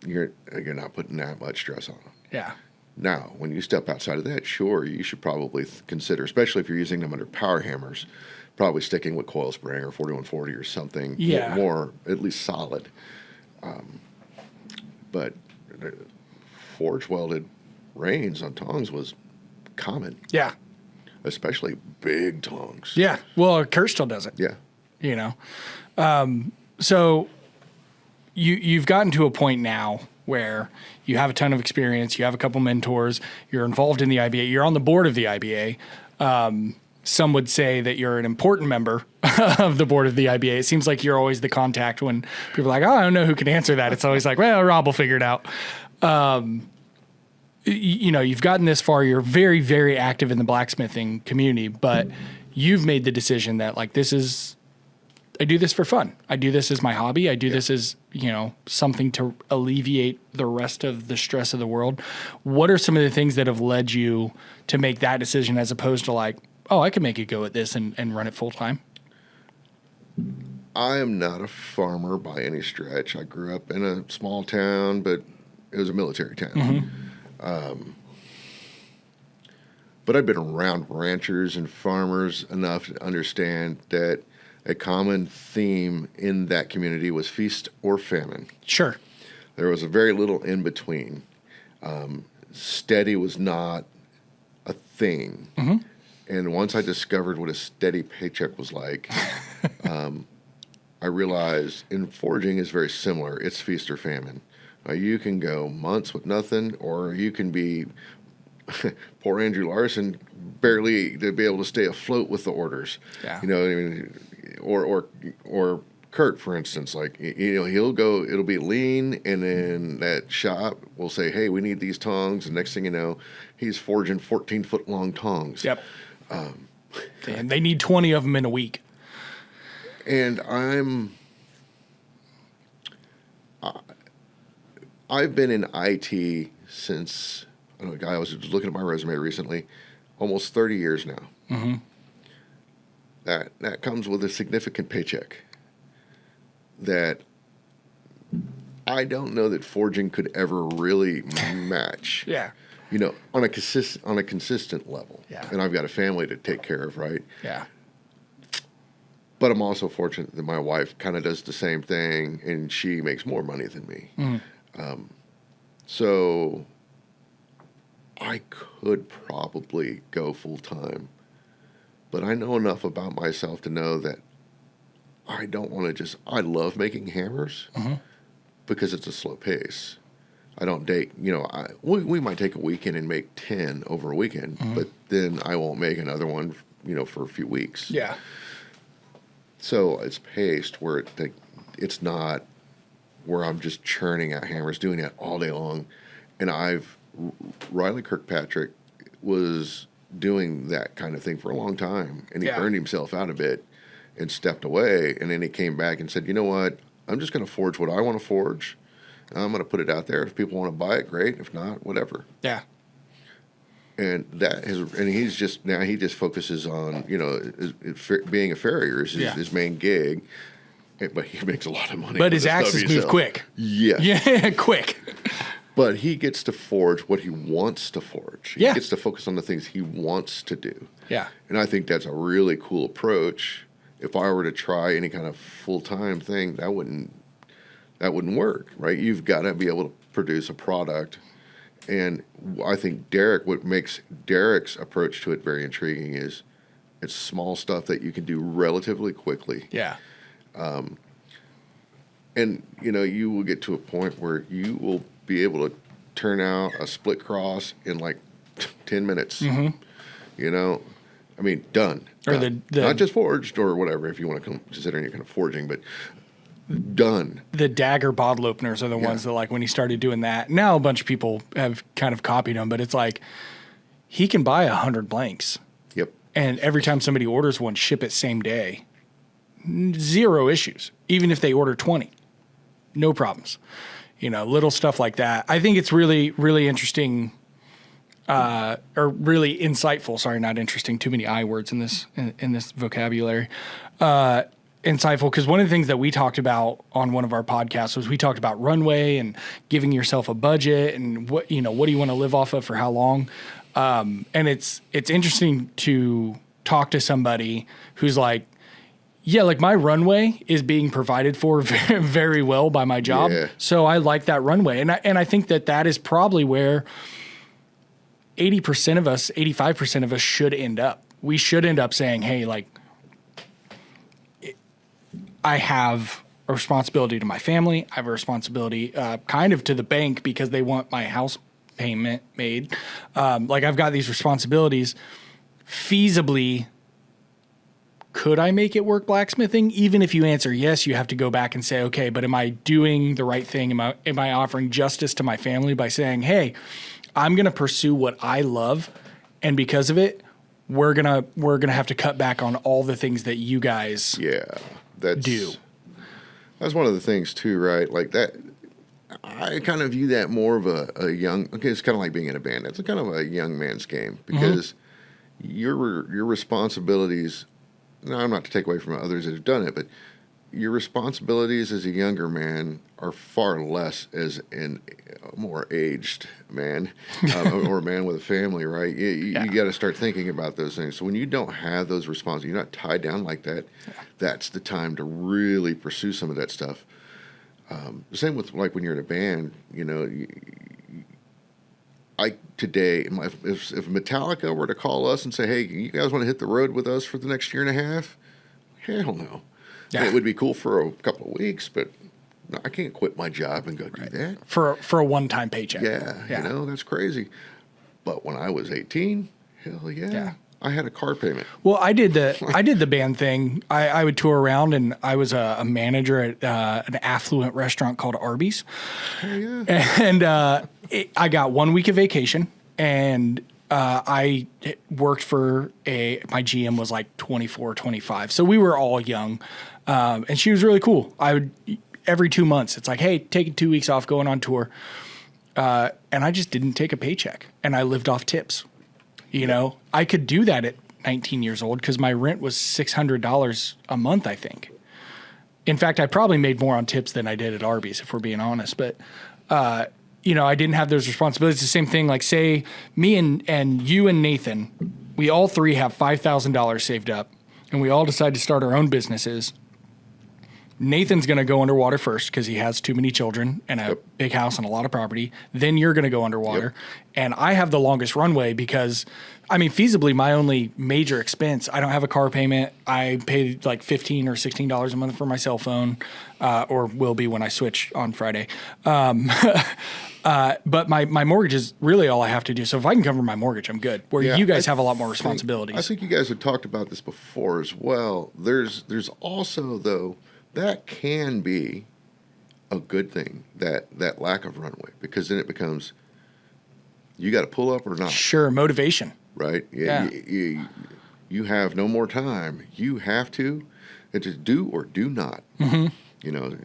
Speaker 2: You're not putting that much stress on them.
Speaker 1: Yeah.
Speaker 2: Now, when you step outside of that, sure, you should probably consider, especially if you're using them under power hammers, probably sticking with coil spring or 4140 or something more, at least solid. But forge welded reins on tongs was common.
Speaker 1: Yeah.
Speaker 2: Especially big tongs.
Speaker 1: Yeah. Well, Kurt still does it.
Speaker 2: Yeah.
Speaker 1: So you've gotten to a point now where you have a ton of experience, you have a couple mentors, you're involved in the IBA, you're on the board of the IBA. Some would say that you're an important member of the board of the IBA. It seems like you're always the contact when people are like, oh, I don't know who can answer that. It's always like, well, Rob will figure it out. You've gotten this far. You're very, very active in the blacksmithing community, but you've made the decision that, like, I do this for fun. I do this as my hobby. I do this as, something to alleviate the rest of the stress of the world. What are some of the things that have led you to make that decision as opposed to like, oh, I can make a go at this and run it full time?
Speaker 2: I am not a farmer by any stretch. I grew up in a small town, but it was a military town. Mm-hmm. But I'd been around ranchers and farmers enough to understand that a common theme in that community was feast or famine.
Speaker 1: Sure.
Speaker 2: There was a very little in between. Steady was not a thing.
Speaker 1: Mm-hmm.
Speaker 2: And once I discovered what a steady paycheck was like, I realized in foraging is very similar. It's feast or famine. You can go months with nothing, or you can be poor Andrew Larson, barely to be able to stay afloat with the orders.
Speaker 1: Yeah.
Speaker 2: You know, I mean, or Kurt, for instance, like, you know, he'll go, it'll be lean, and then that shop will say, hey, we need these tongs, and next thing you know, he's forging 14-foot long tongs.
Speaker 1: Yep. And they need 20 of them in a week.
Speaker 2: And I've been in IT since, I don't know, I was looking at my resume recently, almost 30 years now.
Speaker 1: Mm-hmm.
Speaker 2: That comes with a significant paycheck that I don't know that forging could ever really match.
Speaker 1: Yeah.
Speaker 2: You know, on a consistent level.
Speaker 1: Yeah.
Speaker 2: And I've got a family to take care of, right?
Speaker 1: Yeah.
Speaker 2: But I'm also fortunate that my wife kind of does the same thing, and she makes more money than me.
Speaker 1: Mm-hmm.
Speaker 2: So I could probably go full time, but I know enough about myself to know that I don't want to I love making hammers because it's a slow pace. I don't date, you know, we might take a weekend and make 10 over a weekend, but then I won't make another one, you know, for a few weeks.
Speaker 1: Yeah.
Speaker 2: So it's paced where it's not where I'm just churning out hammers, doing it all day long. And Riley Kirkpatrick was doing that kind of thing for a long time, and he burned himself out a bit and stepped away. And then he came back and said, you know what, I'm just going to forge what I want to forge. I'm going to put it out there. If people want to buy it, great. If not, whatever.
Speaker 1: Yeah.
Speaker 2: And he just focuses on, you know, being a farrier is his main gig. But he makes a lot of money.
Speaker 1: But his axes move quick.
Speaker 2: Yes.
Speaker 1: Yeah, quick.
Speaker 2: But he gets to forge what he wants to forge.
Speaker 1: Yeah.
Speaker 2: He gets to focus on the things he wants to do.
Speaker 1: Yeah.
Speaker 2: And I think that's a really cool approach. If I were to try any kind of full-time thing, that wouldn't work, right? You've got to be able to produce a product. And I think what makes Derek's approach to it very intriguing is it's small stuff that you can do relatively quickly.
Speaker 1: Yeah.
Speaker 2: And, you know, you will get to a point where you will be able to turn out a split cross in like 10 minutes. Mm-hmm. You know, I mean, done.
Speaker 1: Or
Speaker 2: done. Not just forged or whatever, if you want to consider any kind of forging, but done.
Speaker 1: The dagger bottle openers are the ones that, like, when he started doing that, now a bunch of people have kind of copied him, but it's like he can buy 100 blanks.
Speaker 2: Yep.
Speaker 1: And every time somebody orders one, ship it same day. 0 issues. Even if they order 20, no problems. You know, little stuff like that. I think it's really, really interesting, or really insightful. Sorry, not interesting. Too many I words in this vocabulary. Insightful, because one of the things that we talked about on one of our podcasts was we talked about runway and giving yourself a budget and what do you want to live off of for how long. And it's interesting to talk to somebody who's like, yeah, like my runway is being provided for very, very well by my job. Yeah. So I like that runway. And I think that is probably where 80% of us, 85% of us should end up. We should end up saying, hey, like, I have a responsibility to my family. I have a responsibility kind of to the bank because they want my house payment made. Like, I've got these responsibilities. Feasibly, could I make it work blacksmithing? Even if you answer yes, you have to go back and say, okay, but am I doing the right thing? Am I offering justice to my family by saying, hey, I'm going to pursue what I love, and because of it, we're gonna have to cut back on all the things that you guys do.
Speaker 2: That's one of the things too, right? Like that, I kind of view that more of a young. Okay, it's kind of like being in a band. It's kind of a young man's game because your responsibilities. Now, I'm not to take away from others that have done it, but your responsibilities as a younger man are far less as a more aged man or a man with a family, right? You got to start thinking about those things. So when you don't have those responsibilities, you're not tied down like that, that's the time to really pursue some of that stuff. The same with like when you're in a band, you know, today, if Metallica were to call us and say, hey, you guys want to hit the road with us for the next year and a half? Hell no. Yeah. It would be cool for a couple of weeks, but no, I can't quit my job and go do that.
Speaker 1: For a one-time paycheck.
Speaker 2: Yeah, you know, that's crazy. But when I was 18, hell yeah. I had a car payment.
Speaker 1: Well, I did the band thing. I would tour around, and I was a manager at an affluent restaurant called Arby's.
Speaker 2: Oh, yeah.
Speaker 1: And I got 1 week of vacation, and I worked for my GM was like 24, 25. So we were all young, and she was really cool. I would every 2 months, it's like, hey, taking 2 weeks off, going on tour. And I just didn't take a paycheck, and I lived off tips. You know, I could do that at 19 years old because my rent was $600 a month, I think. In fact, I probably made more on tips than I did at Arby's, if we're being honest. But, you know, I didn't have those responsibilities. The same thing, like say me and you and Nathan, we all three have $5,000 saved up, and we all decide to start our own businesses. Nathan's going to go underwater first because he has too many children and a big house and a lot of property. Then you're going to go underwater. And I have the longest runway because, I mean, feasibly, my only major expense, I don't have a car payment. I pay like $15 or $16 a month for my cell phone, or will be when I switch on Friday. But my mortgage is really all I have to do. So if I can cover my mortgage, I'm good. Where you guys have a lot more responsibilities.
Speaker 2: I think you guys have talked about this before as well. There's also, though, that can be a good thing, that lack of runway, because then it becomes, you got to pull up or not.
Speaker 1: Sure, motivation.
Speaker 2: Right? You have no more time. You have to. It's just do or do not.
Speaker 1: Mm-hmm.
Speaker 2: You know,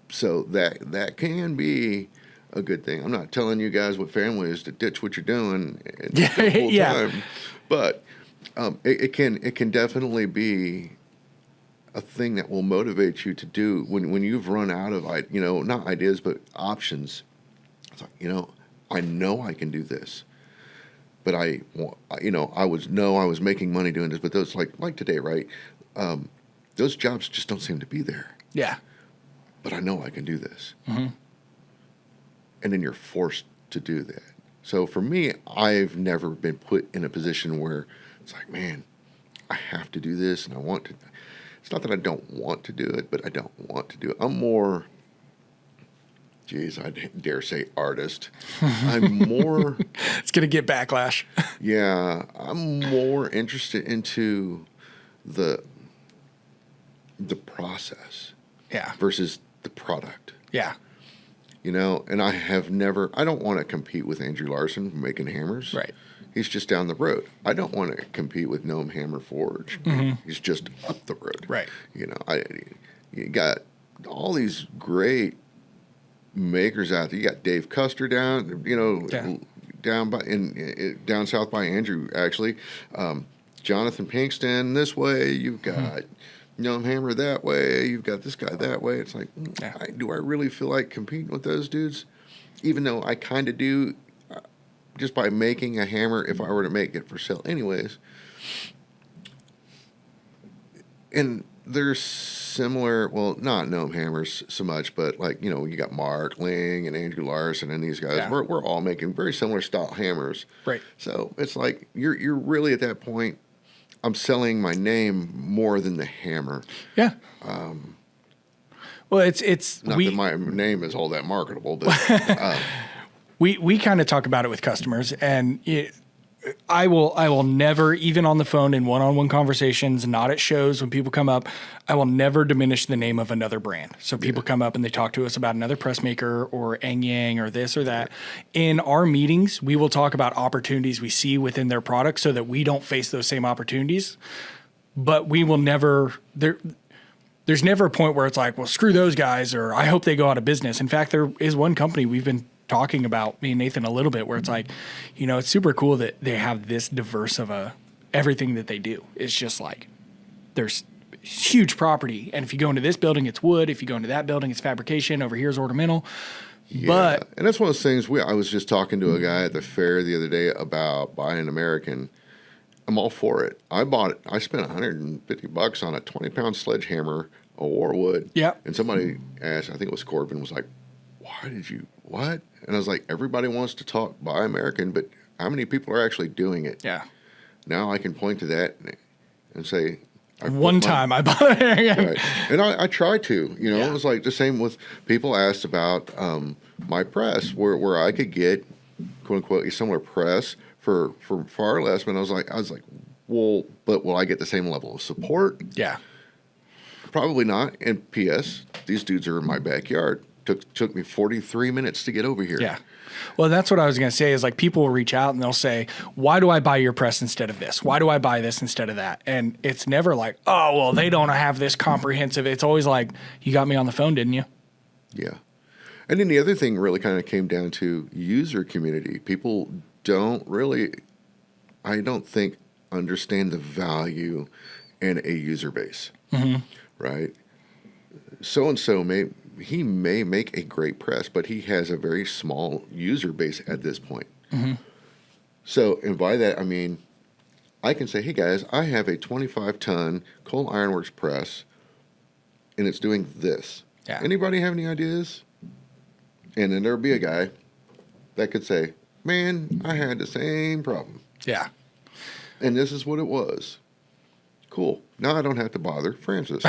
Speaker 2: so that can be a good thing. I'm not telling you guys what family is to ditch what you're doing the whole time, but it can definitely be a thing that will motivate you to do when you've run out of, you know, not ideas but options. It's like, you know I can do this, but I was making money doing this, but those like today, right? Those jobs just don't seem to be there.
Speaker 1: Yeah.
Speaker 2: But I know I can do this.
Speaker 1: Mm-hmm.
Speaker 2: And then you're forced to do that. So for me, I've never been put in a position where it's like, man, I have to do this and I want to. It's not that I don't want to do it, but I don't want to do it. I'm more, I dare say artist. I'm more.
Speaker 1: It's going to get backlash.
Speaker 2: Yeah. I'm more interested into the process.
Speaker 1: Yeah.
Speaker 2: Versus the product.
Speaker 1: Yeah.
Speaker 2: You know, and I don't want to compete with Andrew Larson making hammers.
Speaker 1: Right.
Speaker 2: He's just down the road. I don't want to compete with Gnome Hammer Forge.
Speaker 1: Mm-hmm.
Speaker 2: He's just up the road.
Speaker 1: Right.
Speaker 2: You know, you got all these great makers out there. You got Dave Custer down, you know, down south by Andrew, actually. Jonathan Pinkston this way. You've got Gnome Hammer that way. You've got this guy that way. It's like, do I really feel like competing with those dudes? Even though I kind of do. Just by making a hammer, if I were to make it for sale anyways. And there's similar, well, not Gnome Hammers so much, but like, you know, you got Mark Ling and Andrew Larson and these guys. Yeah. We're all making very similar style hammers.
Speaker 1: Right.
Speaker 2: So it's like, you're really at that point, I'm selling my name more than the hammer.
Speaker 1: Yeah. Well, it's
Speaker 2: not that my name is all that marketable, but
Speaker 1: We kind of talk about it with customers, and I will never, even on the phone in one-on-one conversations, not at shows when people come up, I will never diminish the name of another brand. So people come up and they talk to us about another press maker or Eng Yang or this or that. In our meetings, we will talk about opportunities we see within their product so that we don't face those same opportunities. But we will never there's never a point where it's like, well, screw those guys, or I hope they go out of business. In fact, there is one company we've been talking about, me and Nathan, a little bit, where it's like, you know, it's super cool that they have this diverse of everything that they do. It's just like huge property. And if you go into this building, it's wood. If you go into that building, it's fabrication. Over here is ornamental.
Speaker 2: Yeah.
Speaker 1: But
Speaker 2: And that's one of those things. I was just talking to a guy at the fair the other day about buying an American. I'm all for it. I bought it. I spent $150 on a 20-pound sledgehammer, a Warwood.
Speaker 1: Yeah.
Speaker 2: And somebody asked, I think it was Corbin, was like, why did you, what? And I was like, everybody wants to talk buy American, but how many people are actually doing it?
Speaker 1: yeah.
Speaker 2: Now I can point to that and say,
Speaker 1: One time I bought an American.
Speaker 2: Right. And I try to,
Speaker 1: Yeah.
Speaker 2: it was like the same with people asked about my press, where I could get, quote unquote, a similar press for far less. But I was like, well, but will I get the same level of support?
Speaker 1: Yeah.
Speaker 2: Probably not. And P.S., these dudes are in my backyard. Took me 43 minutes to get over here.
Speaker 1: Yeah. Well, that's what I was going to say is like people will reach out and they'll say, why do I buy your press instead of this? Why do I buy this instead of that? And it's never like, oh, well, they don't have this comprehensive. It's always like, you got me on the phone, didn't you?
Speaker 2: Yeah. And then the other thing really kind of came down to user community. People don't really, I don't think, understand the value in a user base. Mm-hmm. Right? So-and-so may make a great press, but he has a very small user base at this point. Mm-hmm. So, and by that, I mean, I can say, hey guys, I have a 25-ton Cole Ironworks press, and it's doing this.
Speaker 1: Yeah.
Speaker 2: Anybody have any ideas? And then there'll be a guy that could say, man, I had the same problem.
Speaker 1: Yeah.
Speaker 2: And this is what it was. Cool. Now I don't have to bother Francis.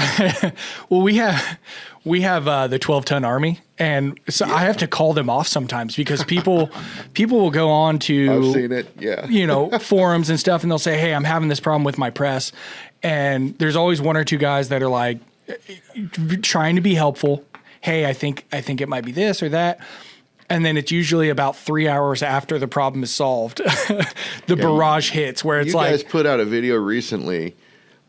Speaker 1: Well, we have the 12-ton Army, and so I have to call them off sometimes because people will go on to
Speaker 2: I've seen it. Yeah.
Speaker 1: Forums and stuff, and they'll say, "Hey, I'm having this problem with my press," and there's always one or two guys that are like trying to be helpful. Hey, I think it might be this or that. And then it's usually about 3 hours after the problem is solved, the barrage hits where it's
Speaker 2: you
Speaker 1: like.
Speaker 2: You guys put out a video recently,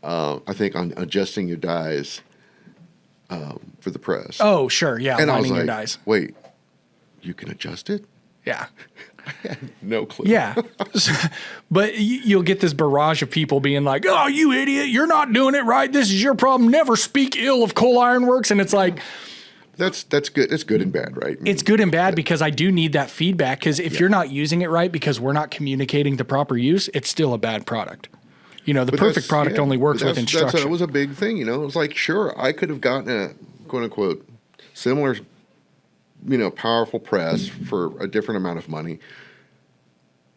Speaker 2: I think, on adjusting your dies for the press.
Speaker 1: Oh, sure. Yeah.
Speaker 2: And I was
Speaker 1: lining your
Speaker 2: like,
Speaker 1: dies.
Speaker 2: wait, you can adjust it?
Speaker 1: Yeah.
Speaker 2: I had no clue.
Speaker 1: Yeah. But you'll get this barrage of people being like, oh, you idiot. You're not doing it right. This is your problem. Never speak ill of Cole Ironworks. And it's like.
Speaker 2: That's good. It's good and bad, right?
Speaker 1: It's good and bad because I do need that feedback because if you're not using it right because we're not communicating the proper use, it's still a bad product. The perfect product only works with instruction.
Speaker 2: That was a big thing, It was like, sure, I could have gotten a quote-unquote similar, powerful press for a different amount of money.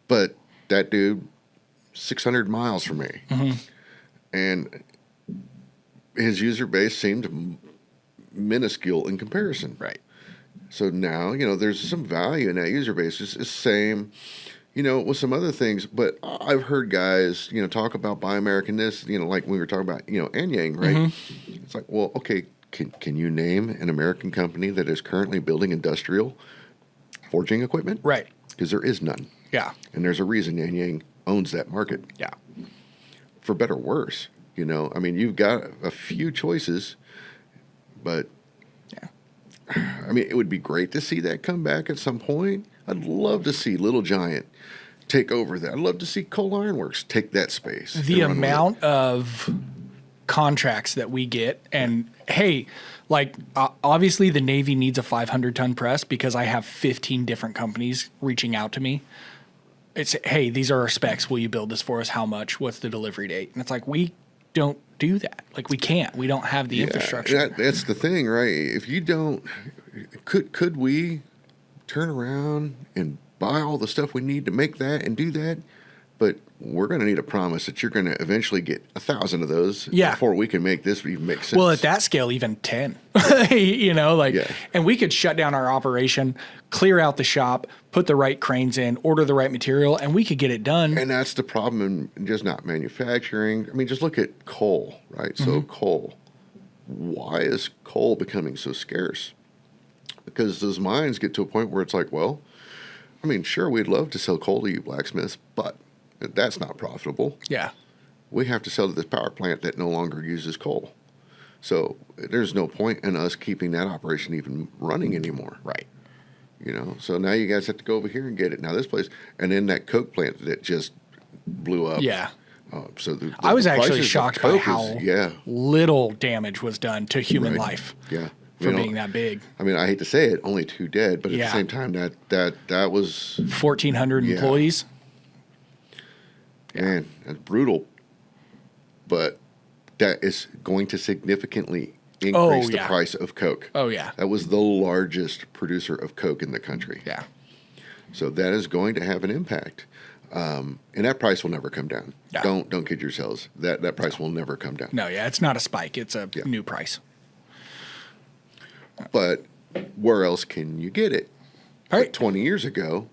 Speaker 2: But that dude, 600 miles from me. Mm-hmm. And his user base seemed minuscule in comparison.
Speaker 1: Right.
Speaker 2: So now, there's some value in that user base. It's the same, with some other things. But I've heard guys, talk about Buy American this, like we were talking about, Anyang, right? Mm-hmm. It's like, well, okay, can you name an American company that is currently building industrial forging equipment?
Speaker 1: Right.
Speaker 2: Because there is none.
Speaker 1: Yeah.
Speaker 2: And there's a reason Anyang owns that market.
Speaker 1: Yeah.
Speaker 2: For better or worse, I mean, you've got a few choices. But, I mean, it would be great to see that come back at some point. I'd love to see Little Giant take over that. I'd love to see Cole Ironworks take that space.
Speaker 1: The amount of contracts that we get, and hey, like obviously the Navy needs a 500-ton press because I have 15 different companies reaching out to me. It's, hey, these are our specs. Will you build this for us? How much? What's the delivery date? And it's like, we don't do that. Like we can't. We don't have the infrastructure.
Speaker 2: That's the thing, right? If you don't, could we turn around and buy all the stuff we need to make that and do that? But we're going to need a promise that you're going to eventually get 1,000 of those before we can make this even make sense.
Speaker 1: Well, at that scale, even 10, and we could shut down our operation, clear out the shop, put the right cranes in, order the right material, and we could get it done.
Speaker 2: And that's the problem in just not manufacturing. I mean, just look at coal, right? Mm-hmm. So coal, why is coal becoming so scarce? Because those mines get to a point where it's like, well, I mean, sure, we'd love to sell coal to you blacksmiths, but that's not profitable.
Speaker 1: Yeah.
Speaker 2: We have to sell to this power plant that no longer uses coal. So there's no point in us keeping that operation even running anymore.
Speaker 1: Right.
Speaker 2: So now you guys have to go over here and get it. Now this place, and then that coke plant that just blew up.
Speaker 1: Yeah.
Speaker 2: So
Speaker 1: I was
Speaker 2: the
Speaker 1: actually
Speaker 2: prices of
Speaker 1: shocked by
Speaker 2: Coke
Speaker 1: how
Speaker 2: yeah,
Speaker 1: little damage was done to human
Speaker 2: Right.
Speaker 1: life
Speaker 2: yeah.
Speaker 1: for being that big.
Speaker 2: I mean, I hate to say it, only 2 dead, but at
Speaker 1: Yeah.
Speaker 2: the same time, that was
Speaker 1: 1,400
Speaker 2: Yeah.
Speaker 1: employees.
Speaker 2: man, that's brutal. But that is going to significantly increase the
Speaker 1: yeah.
Speaker 2: price of Coke.
Speaker 1: Oh, yeah.
Speaker 2: That was the largest producer of Coke in the country.
Speaker 1: Yeah.
Speaker 2: So that is going to have an impact. And that price will never come down.
Speaker 1: No.
Speaker 2: Don't kid yourselves. That price will never come down.
Speaker 1: No, yeah, it's not a spike. It's a
Speaker 2: Yeah.
Speaker 1: new price.
Speaker 2: But where else can you get it?
Speaker 1: All right.
Speaker 2: 20 years ago,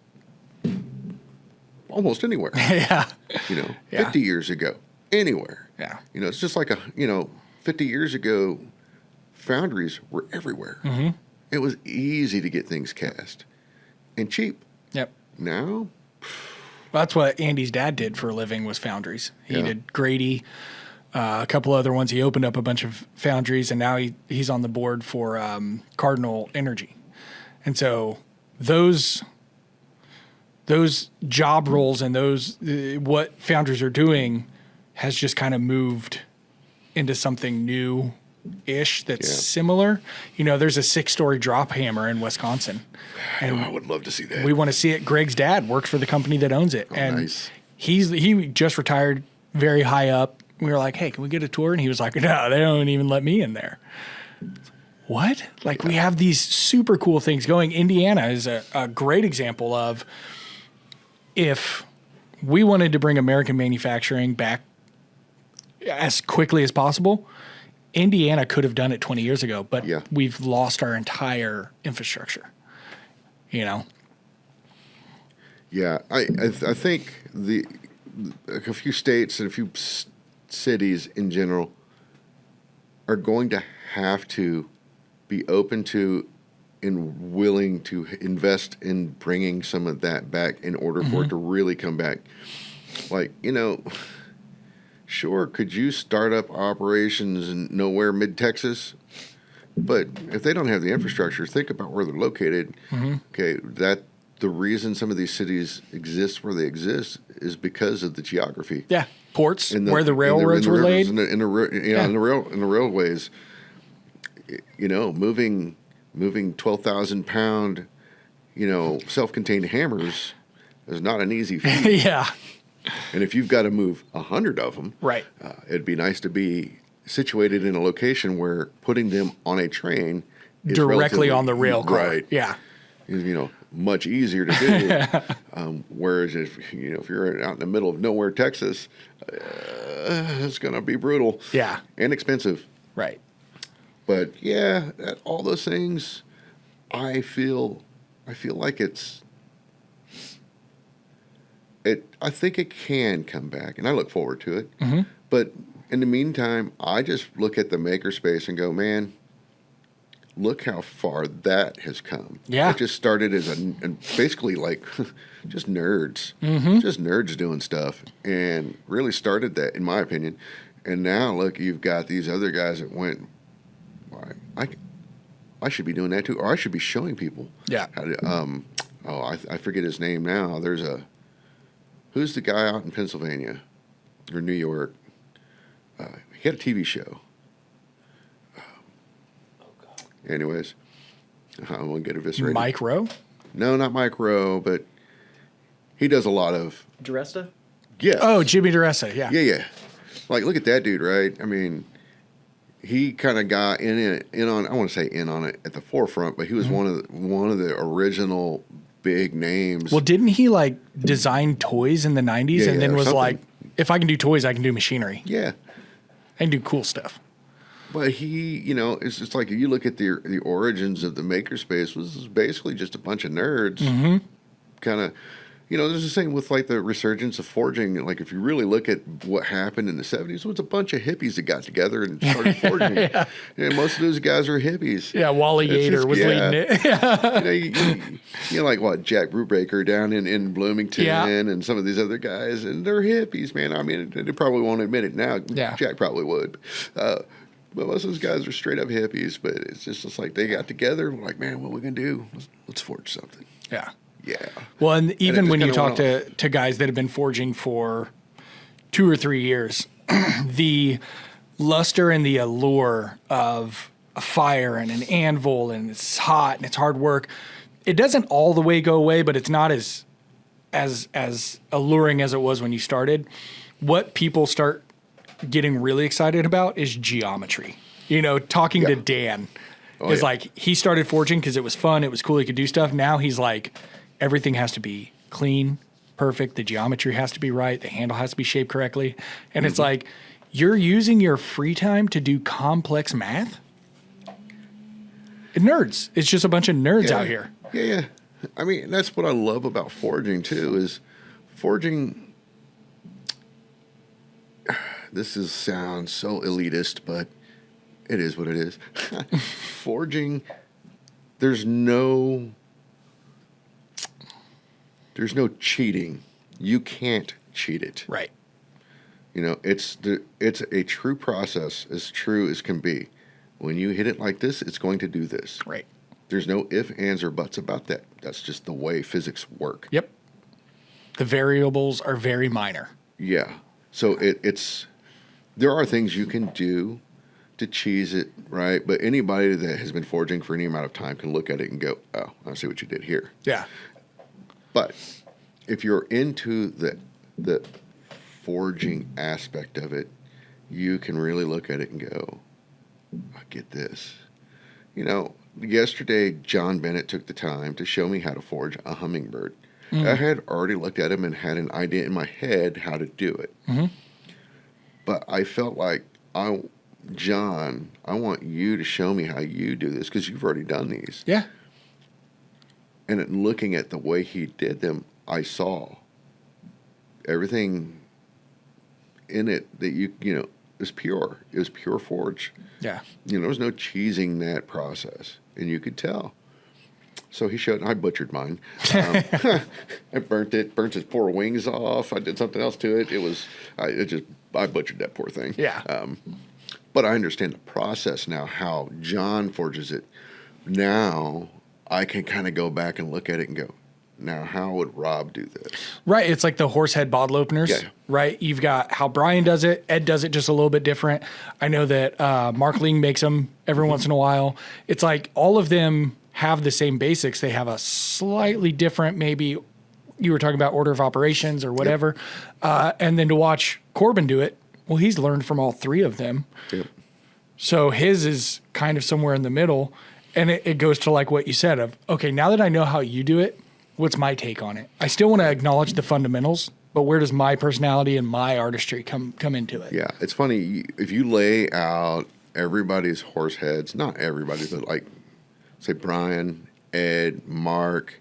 Speaker 2: almost anywhere.
Speaker 1: Yeah. Yeah.
Speaker 2: 50 years ago, anywhere.
Speaker 1: Yeah.
Speaker 2: It's just like 50 years ago, foundries were everywhere.
Speaker 1: Mm-hmm.
Speaker 2: It was easy to get things cast and cheap.
Speaker 1: Yep.
Speaker 2: Now,
Speaker 1: That's what Andy's dad did for a living, was foundries. He
Speaker 2: Yeah.
Speaker 1: did Grady, a couple other ones. He opened up a bunch of foundries, and now he's on the board for Cardinal Energy. And so those job roles and those what foundries are doing has just kind of moved into something new-ish that's
Speaker 2: Yeah.
Speaker 1: similar. There's a 6-story drop hammer in Wisconsin. And
Speaker 2: I would love to see that.
Speaker 1: we want to see it. Greg's dad works for the company that owns it. And
Speaker 2: nice.
Speaker 1: he just retired, very high up. We were like, hey, can we get a tour? And he was like, no, they don't even let me in there. What? Like, we have these super cool things going. Indiana is a great example of, if we wanted to bring American manufacturing back as quickly as possible, Indiana could have done it 20 years ago, but
Speaker 2: Yeah.
Speaker 1: we've lost our entire infrastructure.
Speaker 2: Yeah, I think a few states and a few cities in general are going to have to be open to and willing to invest in bringing some of that back in order for it to really come back. Like, sure, could you start up operations in nowhere mid-Texas? But if they don't have the infrastructure, think about where they're located. Okay, the reason some of these cities exist where they exist is because of the geography.
Speaker 1: Yeah, ports
Speaker 2: In
Speaker 1: where the railroads were laid.
Speaker 2: in the railways. Moving 12,000-pound, self-contained hammers is not an easy feat.
Speaker 1: Yeah,
Speaker 2: And if you've got to move 100 of them,
Speaker 1: right.
Speaker 2: It'd be nice to be situated in a location where putting them on a train is
Speaker 1: Directly
Speaker 2: relatively-
Speaker 1: on the rail car.
Speaker 2: right?
Speaker 1: Yeah,
Speaker 2: Is, much easier to do. Whereas if you're out in the middle of nowhere, Texas, it's going to be brutal.
Speaker 1: Yeah.
Speaker 2: And expensive.
Speaker 1: right.
Speaker 2: But yeah, all those things, I feel like I think it can come back, and I look forward to it.
Speaker 1: Mm-hmm.
Speaker 2: But in the meantime, I just look at the makerspace and go, man, look how far that has come.
Speaker 1: Yeah.
Speaker 2: It just started as and basically like just nerds, just nerds doing stuff, and really started that, in my opinion. And now look, you've got these other guys that went, I should be doing that too, or I should be showing people.
Speaker 1: Yeah.
Speaker 2: How to, I forget his name now. Who's the guy out in Pennsylvania or New York? He had a TV show. Anyways, I won't get eviscerated.
Speaker 1: Mike Rowe?
Speaker 2: No, not Mike Rowe, but he does a lot of.
Speaker 3: DeResta?
Speaker 2: Yeah.
Speaker 1: Oh, Jimmy DeRessa. Yeah.
Speaker 2: Yeah. Like, look at that dude, right? I mean, he kind of got in on. I want to say in on it at the forefront, but he was one of the original big names.
Speaker 1: Well, didn't he like design toys in the 90s
Speaker 2: Yeah,
Speaker 1: and then
Speaker 2: or
Speaker 1: was
Speaker 2: something.
Speaker 1: like, if I can do toys, I can do machinery.
Speaker 2: Yeah.
Speaker 1: I can do cool stuff.
Speaker 2: But he, it's just like if you look at the origins of the makerspace, was basically just a bunch of nerds. Kind of, there's the same with like the resurgence of forging. Like if you really look at what happened in the 70s, it was a bunch of hippies that got together and started forging. And most of those guys are hippies.
Speaker 1: Yeah, Wally
Speaker 2: It's
Speaker 1: Yater
Speaker 2: just-
Speaker 1: was leading it.
Speaker 2: Like what, Jack Brubaker down in Bloomington and some of these other guys, and they're hippies, man. I mean, they probably won't admit it now.
Speaker 1: Yeah.
Speaker 2: Jack probably would. But most of those guys are straight up hippies, but it's just like they got together, like, man, what are we going to do? Let's forge something.
Speaker 1: Yeah.
Speaker 2: Yeah.
Speaker 1: Well, and even
Speaker 2: just
Speaker 1: when you
Speaker 2: kinda
Speaker 1: talk
Speaker 2: went
Speaker 1: to guys that have been forging for 2 or 3 years, the luster and the allure of a fire and an anvil, and it's hot and it's hard work, it doesn't all the way go away, but it's not as alluring as it was when you started. What people start getting really excited about is geometry. You know, talking to Dan is like, he started forging because it was fun, it was cool, he could do stuff. Now he's like, everything has to be clean, perfect, the geometry has to be right, the handle has to be shaped correctly. And it's like, you're using your free time to do complex math? Nerds. It's just a bunch of nerds out here.
Speaker 2: Yeah. I mean, that's what I love about forging too, is forging, sounds so elitist, but it is what it is. Forging, there's no cheating. You can't cheat it.
Speaker 1: Right.
Speaker 2: You know, it's a true process, as true as can be. When you hit it like this, it's going to do this.
Speaker 1: Right.
Speaker 2: There's no ifs, ands, or buts about that. That's just the way physics work.
Speaker 1: Yep. The variables are very minor.
Speaker 2: Yeah. So there are things you can do to cheese it, right? But anybody that has been forging for any amount of time can look at it and go, oh, I see what you did here.
Speaker 1: Yeah.
Speaker 2: But if you're into the forging aspect of it, you can really look at it and go, I get this. You know, yesterday, John Bennett took the time to show me how to forge a hummingbird. I had already looked at him and had an idea in my head how to do it. But I felt like, John, I want you to show me how you do this, because you've already done these.
Speaker 1: Yeah.
Speaker 2: And in looking at the way he did them, I saw everything in it that you know, is pure. It was pure forge.
Speaker 1: Yeah.
Speaker 2: You know, there was no cheesing that process, and you could tell. So he showed, and I butchered mine. I burnt his poor wings off. I did something else to it. I butchered that poor thing.
Speaker 1: Yeah.
Speaker 2: But I understand the process now, how John forges it. Now I can kind of go back and look at it and go, now how would Rob do this?
Speaker 1: Right. It's like the horse head bottle openers, right? You've got how Brian does it. Ed does it just a little bit different. I know that Mark Ling makes them every once in a while. It's like all of them have the same basics. They have a slightly different, maybe you were talking about order of operations or whatever. And then to watch Corbin do it, well, he's learned from all three of them.
Speaker 2: Yep.
Speaker 1: So his is kind of somewhere in the middle. And it goes to like what you said of, okay, now that I know how you do it, what's my take on it? I still want to acknowledge the fundamentals, but where does my personality and my artistry come into it?
Speaker 2: Yeah, it's funny. If you lay out everybody's horse heads, not everybody, but like, say, Brian, Ed, Mark,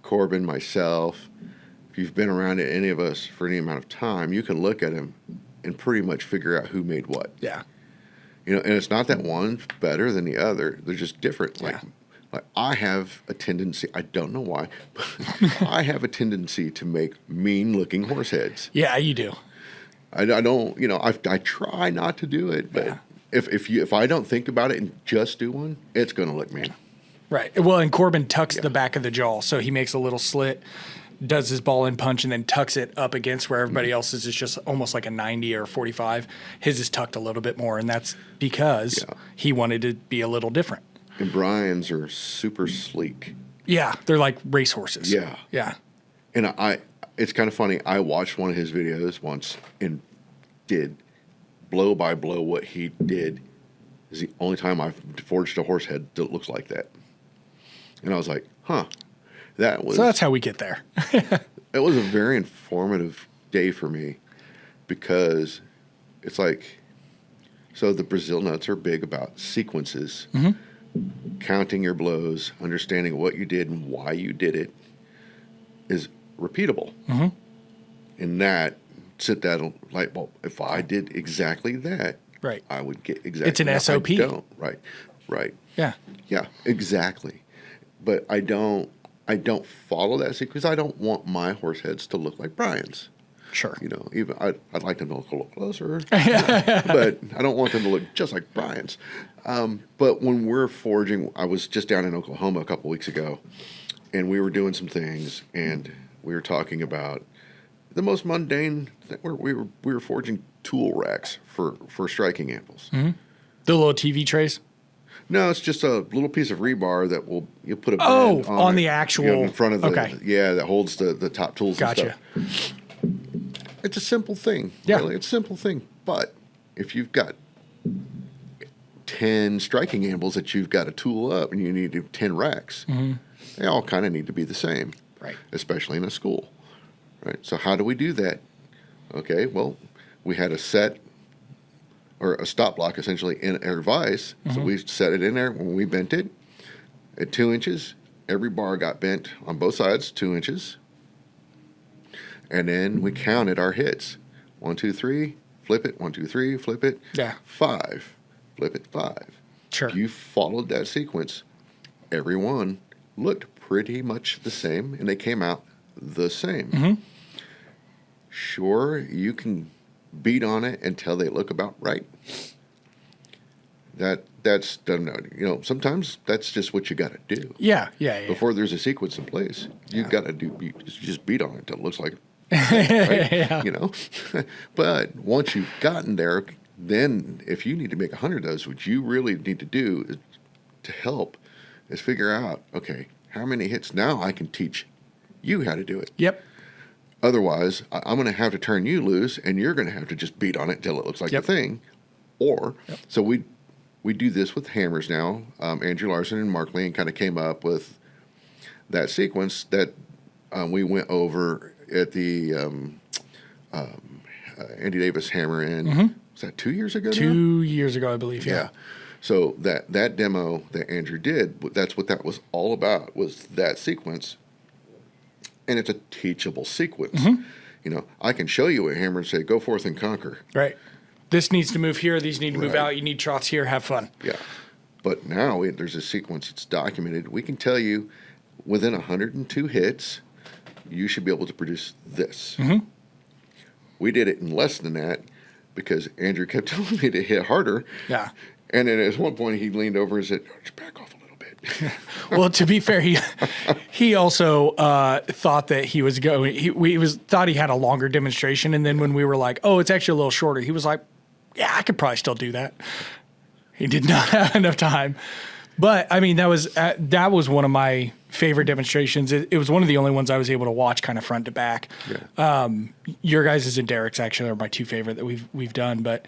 Speaker 2: Corbin, myself, if you've been around any of us for any amount of time, you can look at them and pretty much figure out who made what.
Speaker 1: Yeah.
Speaker 2: You know, and it's not that one's better than the other. They're just different. Like I have a tendency, I don't know why, but I have a tendency to make mean-looking horse heads.
Speaker 1: Yeah, you do.
Speaker 2: I don't, you know, I try not to do it, but if I don't think about it and just do one, it's going to look mean.
Speaker 1: Right. Well, and Corbin tucks the back of the jaw, so he makes a little slit, does his ball and punch, and then tucks it up against where everybody else's is just almost like a 90 or 45. His is tucked a little bit more, and that's because he wanted to be a little different.
Speaker 2: And Brian's are super sleek.
Speaker 1: Yeah, they're like racehorses.
Speaker 2: Yeah.
Speaker 1: Yeah.
Speaker 2: And it's kind of funny. I watched one of his videos once and did blow by blow what he did. Is the only time I've forged a horse head that looks like that. And I was like, huh. So
Speaker 1: that's how we get there.
Speaker 2: It was a very informative day for me, because it's like, so the Brazil nuts are big about sequences, counting your blows, understanding what you did and why you did it is repeatable. And that set that light bulb. If I did exactly that,
Speaker 1: right,
Speaker 2: I would get exactly.
Speaker 1: It's an SOP.
Speaker 2: I don't. Right. Yeah, exactly. But I don't follow that sequence. I don't want my horse heads to look like Brian's.
Speaker 1: Sure.
Speaker 2: You know, even I'd like them to look a little closer, but I don't want them to look just like Brian's. But when we're forging, I was just down in Oklahoma a couple weeks ago, and we were doing some things, and we were talking about the most mundane thing, we were forging tool racks for striking anvils.
Speaker 1: The little TV trays.
Speaker 2: No, it's just a little piece of rebar that you put a band
Speaker 1: on
Speaker 2: it,
Speaker 1: the actual
Speaker 2: in front of the that holds the top tools.
Speaker 1: Gotcha.
Speaker 2: And stuff. It's a simple thing.
Speaker 1: Yeah,
Speaker 2: really. It's a simple thing. But if you've got 10 striking anvils that you've got to tool up, and you need 10 racks, they all kind of need to be the same,
Speaker 1: right?
Speaker 2: Especially in a school, right? So how do we do that? Okay, well, we had a set or a stop block essentially in our vise. So we set it in there. When we bent it at 2 inches, every bar got bent on both sides 2 inches. And then we counted our hits. 1, 2, 3, flip it. 1, 2, 3, flip it.
Speaker 1: Yeah.
Speaker 2: 5, flip it. 5.
Speaker 1: Sure.
Speaker 2: If you followed that sequence, every one looked pretty much the same, and they came out the same. Sure, you can beat on it until they look about right. That's sometimes that's just what you got to do.
Speaker 1: Yeah.
Speaker 2: Before there's a sequence in place, you got to you just beat on it until it looks like it. Right? But once you've gotten there, then if you need to make 100 of those, what you really need to do to help is figure out, okay, how many hits now I can teach you how to do it.
Speaker 1: Yep.
Speaker 2: Otherwise, I'm going to have to turn you loose, and you're going to have to just beat on it until it looks like the thing. So we do this with hammers now. Andrew Larson and Mark Lean kind of came up with that sequence that we went over at the Andy Davis hammer in, was that 2 years ago now?
Speaker 1: 2 years ago, I believe, yeah.
Speaker 2: So that demo that Andrew did, that's what that was all about, was that sequence. And it's a teachable sequence. I can show you a hammer and say, go forth and conquer.
Speaker 1: Right. This needs to move here. These need to move out. You need trots here. Have fun.
Speaker 2: Yeah. But now there's a sequence. It's documented. We can tell you within 102 hits, you should be able to produce this. We did it in less than that because Andrew kept telling me to hit harder.
Speaker 1: Yeah.
Speaker 2: And then at one point he leaned over and said, just back off a little bit.
Speaker 1: Well, to be fair, he also thought that he was going. He thought he had a longer demonstration, and then when we were like, "Oh, it's actually a little shorter," he was like, "Yeah, I could probably still do that." He did not have enough time, but I mean, that was one of my favorite demonstrations. It was one of the only ones I was able to watch kind of front to back.
Speaker 2: Yeah.
Speaker 1: Your guys' and Derek's actually are my two favorite that we've done, but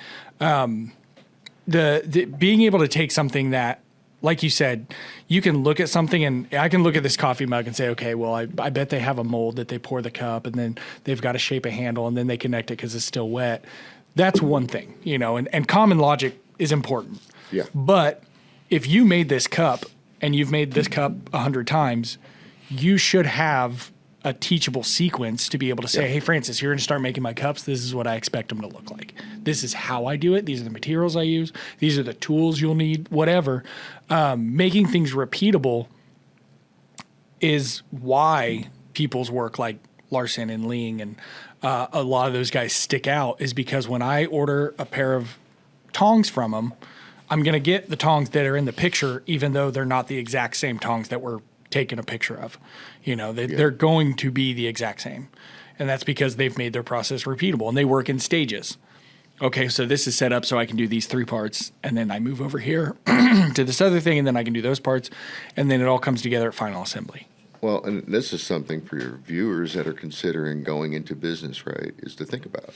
Speaker 1: the being able to take something that, like you said, you can look at something, and I can look at this coffee mug and say, okay, well, I bet they have a mold that they pour the cup, and then they've got to shape a handle, and then they connect it because it's still wet. That's one thing, and common logic is important.
Speaker 2: Yeah.
Speaker 1: But if you made this cup and you've made this cup 100 times, you should have a teachable sequence to be able to say, hey, Francis, you're going to start making my cups. This is what I expect them to look like. This is how I do it. These are the materials I use. These are the tools you'll need, whatever. Making things repeatable is why people's work like Larson and Ling and a lot of those guys stick out, is because when I order a pair of tongs from them, I'm going to get the tongs that are in the picture, even though they're not the exact same tongs that we're taking a picture of. They're going to be the exact same. And that's because they've made their process repeatable, and they work in stages. Okay, so this is set up so I can do these 3 parts, and then I move over here to this other thing, and then I can do those parts, and then it all comes together at final assembly.
Speaker 2: Well, and this is something for your viewers that are considering going into business, right, is to think about.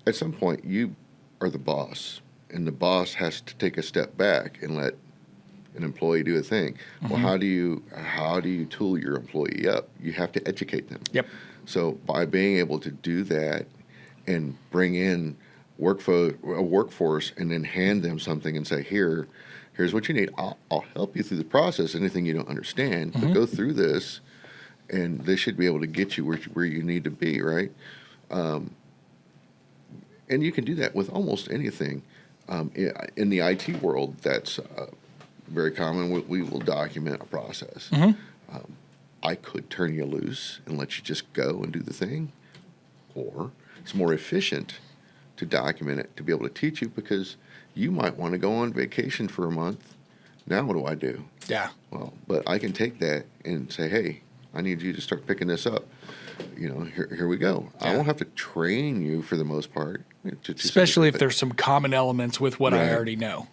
Speaker 2: At some point, you are the boss, and the boss has to take a step back and let an employee do a thing. Well, how do you tool your employee up? You have to educate them.
Speaker 1: Yep.
Speaker 2: So by being able to do that and bring in a workforce and then hand them something and say, here's what you need. I'll help you through the process, anything you don't understand, but go through this, and this should be able to get you where you need to be, right? And you can do that with almost anything. In the IT world, that's very common. We will document a process. I could turn you loose and let you just go and do the thing, or it's more efficient to document it to be able to teach you, because you might want to go on vacation for a month. Now what do I do?
Speaker 1: Yeah.
Speaker 2: Well, but I can take that and say, hey, I need you to start picking this up. Here we go. I won't have to train you for the most part.
Speaker 1: Especially if there's some common elements with what I already know.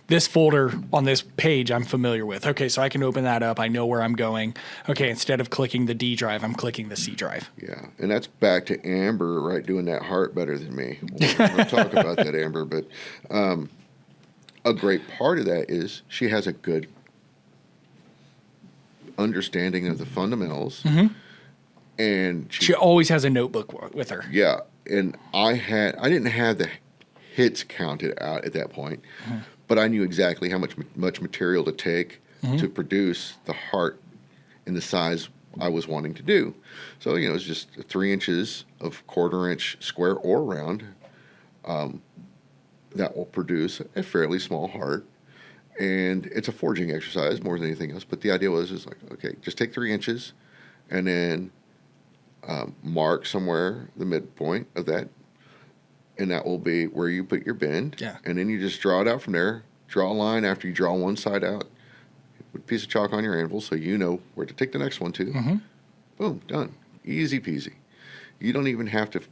Speaker 1: This folder on this page I'm familiar with. Okay, so I can open that up. I know where I'm going. Okay, instead of clicking the D drive, I'm clicking the C drive.
Speaker 2: Yeah, and that's back to Amber, right, doing that heart better than me. We'll talk about that, Amber, but a great part of that is she has a good understanding of the fundamentals. And
Speaker 1: she always has a notebook with her.
Speaker 2: Yeah, and I didn't have the hits counted out at that point, but I knew exactly how much material to take to produce the heart in the size I was wanting to do. So it's just 3 inches of 1/4 inch square or round that will produce a fairly small heart. And it's a forging exercise more than anything else. But the idea was like, okay, just take 3 inches and then mark somewhere the midpoint of that. And that will be where you put your bend.
Speaker 1: Yeah.
Speaker 2: And then you just draw it out from there. Draw a line after you draw one side out. Put a piece of chalk on your anvil so you know where to take the next one to. Boom, done. Easy peasy. You don't even have to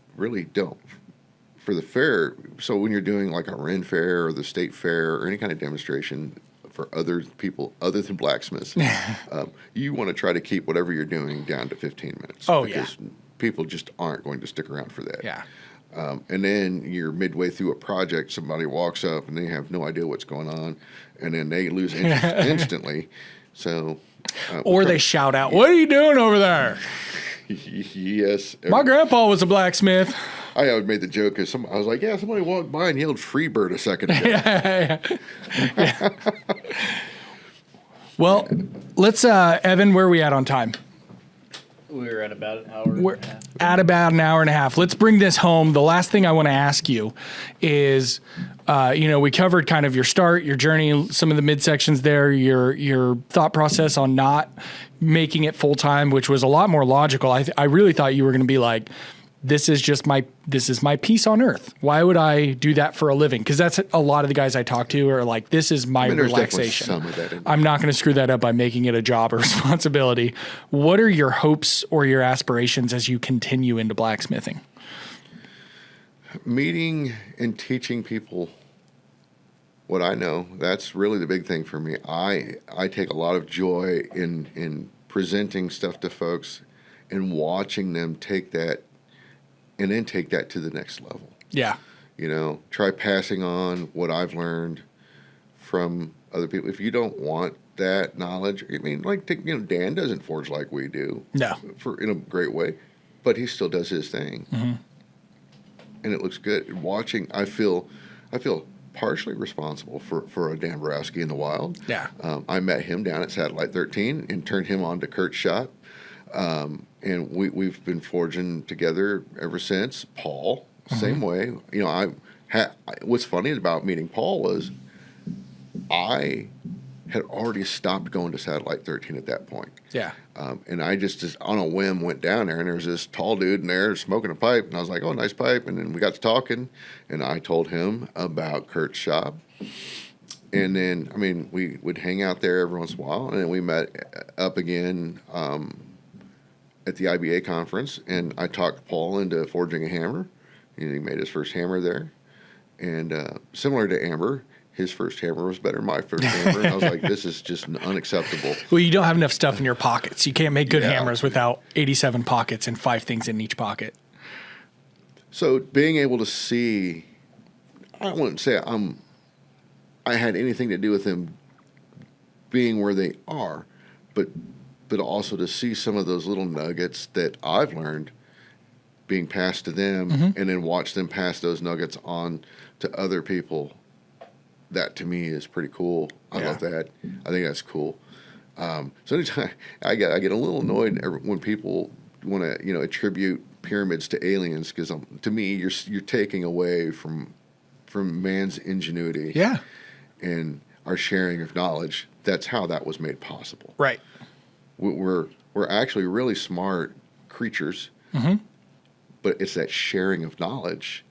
Speaker 2: for the fair. So when you're doing like a Ren fair or the state fair or any kind of demonstration for other people other than blacksmiths, you want to try to keep whatever you're doing down to 15 minutes. Because people just aren't going to stick around for that.
Speaker 1: Yeah.
Speaker 2: And then you're midway through a project, somebody walks up and they have no idea what's going on, and then they lose interest instantly. So,
Speaker 1: or they shout out, "What are you doing over there?"
Speaker 2: Yes.
Speaker 1: My grandpa was a blacksmith.
Speaker 2: I had made the joke because I was like, somebody walked by and yelled "Freebird" a second ago.
Speaker 1: Yeah. Well, let's, Evan, where are we at on time?
Speaker 3: We're at about an hour.
Speaker 1: We're at about an hour and a half. Let's bring this home. The last thing I want to ask you is, we covered kind of your start, your journey, some of the midsections there, your thought process on not making it full time, which was a lot more logical. I really thought you were going to be like, this is my peace on earth. Why would I do that for a living? Because that's a lot of the guys I talk to are like, this is my relaxation.
Speaker 2: Some of that
Speaker 1: I'm not going to screw that up by making it a job or responsibility. What are your hopes or your aspirations as you continue into blacksmithing?
Speaker 2: Meeting and teaching people what I know. That's really the big thing for me. I take a lot of joy in presenting stuff to folks and watching them take that and then take that to the next level.
Speaker 1: Yeah.
Speaker 2: Try passing on what I've learned from other people. If you don't want that knowledge, Dan doesn't forge like we do.
Speaker 1: No.
Speaker 2: In a great way, but he still does his thing. And it looks good. I feel partially responsible for a Dan Borowski in the wild.
Speaker 1: Yeah.
Speaker 2: I met him down at Satellite 13 and turned him on to Kurt's shop. And we've been forging together ever since. Paul, same way. What's funny about meeting Paul was I had already stopped going to Satellite 13 at that point.
Speaker 1: Yeah.
Speaker 2: And I just on a whim went down there, and there was this tall dude in there smoking a pipe, and I was like, "Oh, nice pipe." And then we got to talking, and I told him about Kurt's shop. And then, we would hang out there every once in a while, and then we met up again at the IBA conference, and I talked Paul into forging a hammer, and he made his first hammer there. And similar to Amber, his first hammer was better than my first hammer. And I was like, this is just unacceptable.
Speaker 1: Well, you don't have enough stuff in your pockets. You can't make good hammers without 87 pockets and 5 things in each pocket.
Speaker 2: So being able to see, I wouldn't say I had anything to do with them being where they are, but also to see some of those little nuggets that I've learned being passed to them, and then watch them pass those nuggets on to other people. That to me is pretty cool. I love that. I think that's cool. So anytime I get a little annoyed when people want to attribute pyramids to aliens, because to me you're taking away from man's ingenuity.
Speaker 1: Yeah.
Speaker 2: And our sharing of knowledge. That's how that was made possible.
Speaker 1: Right.
Speaker 2: We're actually really smart creatures, but it's that sharing of knowledge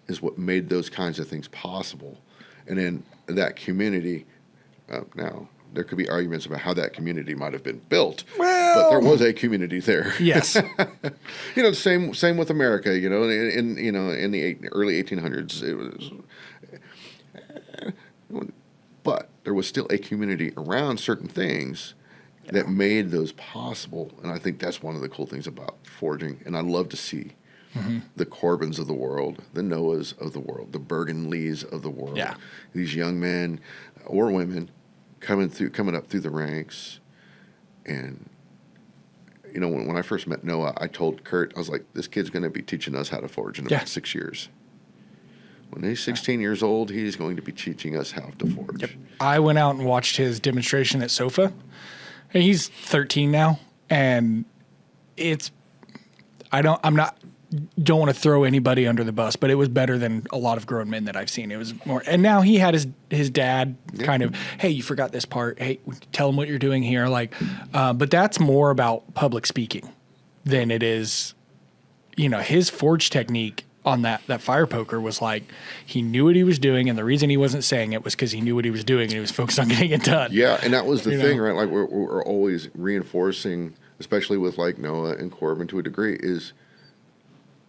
Speaker 2: is what made those kinds of things possible. And then that community, now there could be arguments about how that community might have been built,
Speaker 1: Well,
Speaker 2: but there was a community there.
Speaker 1: yes.
Speaker 2: Same with America. In the early 1800s, it was, but there was still a community around certain things that made those possible, and I think that's one of the cool things about forging. And I love to see the Corbins of the world, the Noahs of the world, the Bergen Lees of the world.
Speaker 1: Yeah.
Speaker 2: These young men or women coming up through the ranks. And when I first met Noah, I told Kurt, I was like, this kid's going to be teaching us how to forge in about 6 years. When he's 16 years old, he's going to be teaching us how to forge.
Speaker 1: Yep. I went out and watched his demonstration at SOFA. He's 13 now, and don't want to throw anybody under the bus, but it was better than a lot of grown men that I've seen. It was more, and now he had his dad kind of, hey, you forgot this part. Hey, tell him what you're doing here. But that's more about public speaking than it is, his forge technique on that fire poker was like, he knew what he was doing, and the reason he wasn't saying it was because he knew what he was doing and he was focused on getting it done.
Speaker 2: Yeah, and that was the thing, right? Like we're always reinforcing, especially with like Noah and Corbin to a degree, is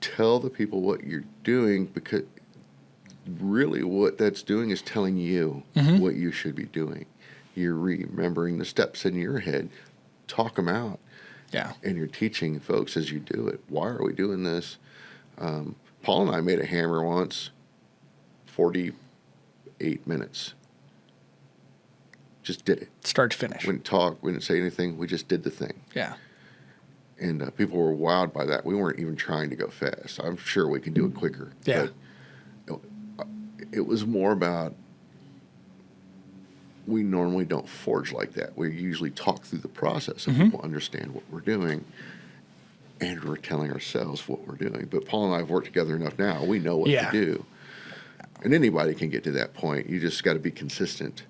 Speaker 2: tell the people what you're doing, because really what that's doing is telling you what you should be doing. You're remembering the steps in your head, talk them out.
Speaker 1: Yeah.
Speaker 2: And you're teaching folks as you do it. Why are we doing this? Paul and I made a hammer once, 48 minutes. Just did it.
Speaker 1: Start to finish.
Speaker 2: We didn't talk. We didn't say anything. We just did the thing.
Speaker 1: Yeah.
Speaker 2: And people were wowed by that. We weren't even trying to go fast. I'm sure we can do it quicker.
Speaker 1: Yeah.
Speaker 2: But it was more about, we normally don't forge like that. We usually talk through the process so people understand what we're doing. And we're telling ourselves what we're doing. But Paul and I have worked together enough now. We know what to do. And anybody can get to that point. You just got to be consistent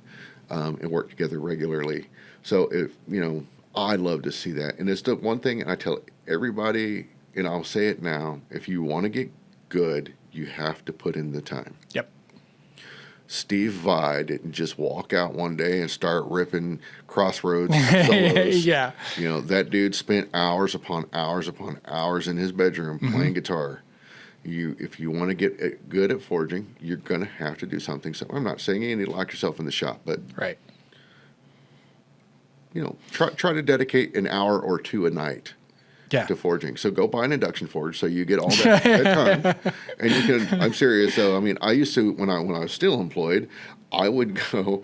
Speaker 2: and work together regularly. So I love to see that. And it's the one thing I tell everybody, and I'll say it now, if you want to get good, you have to put in the time.
Speaker 1: Yep.
Speaker 2: Steve Vai didn't just walk out one day and start ripping Crossroads solos.
Speaker 1: Yeah.
Speaker 2: That dude spent hours upon hours upon hours in his bedroom playing guitar. If you want to get good at forging, you're going to have to do something. So I'm not saying you need to lock yourself in the shop, but
Speaker 1: right.
Speaker 2: Try to dedicate an hour or two a night to forging. So go buy an induction forge so you get all that time. And you can, I'm serious. So, I used to, when I was still employed, I would go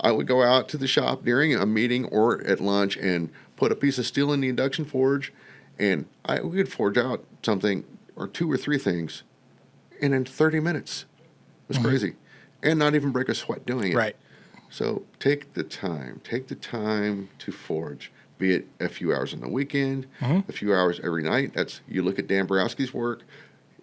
Speaker 2: out to the shop during a meeting or at lunch and put a piece of steel in the induction forge, and we could forge out something or two or three things in 30 minutes. It was crazy. And not even break a sweat doing it.
Speaker 1: Right.
Speaker 2: So take the time to forge, be it a few hours on the weekend, a few hours every night. You look at Dan Borowski's work,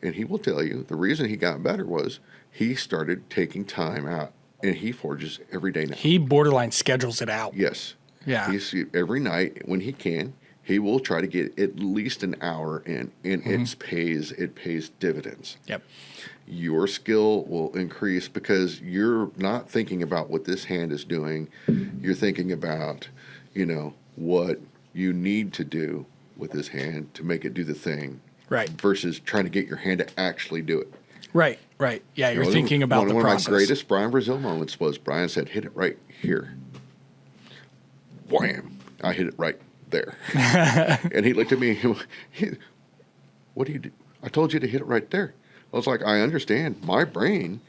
Speaker 2: and he will tell you the reason he got better was he started taking time out, and he forges every day now.
Speaker 1: He borderline schedules it out.
Speaker 2: Yes.
Speaker 1: Yeah.
Speaker 2: Every night when he can, he will try to get at least an hour in, and it pays dividends.
Speaker 1: Yep.
Speaker 2: Your skill will increase because you're not thinking about what this hand is doing. You're thinking about, what you need to do with this hand to make it do the thing.
Speaker 1: Right.
Speaker 2: Versus trying to get your hand to actually do it.
Speaker 1: Right. Yeah, you're thinking about the process.
Speaker 2: One of my greatest Brian Brazil moments was Brian said, hit it right here. Wham! I hit it right there. And he looked at me, what do you do? I told you to hit it right there. I was like, I understand. My brain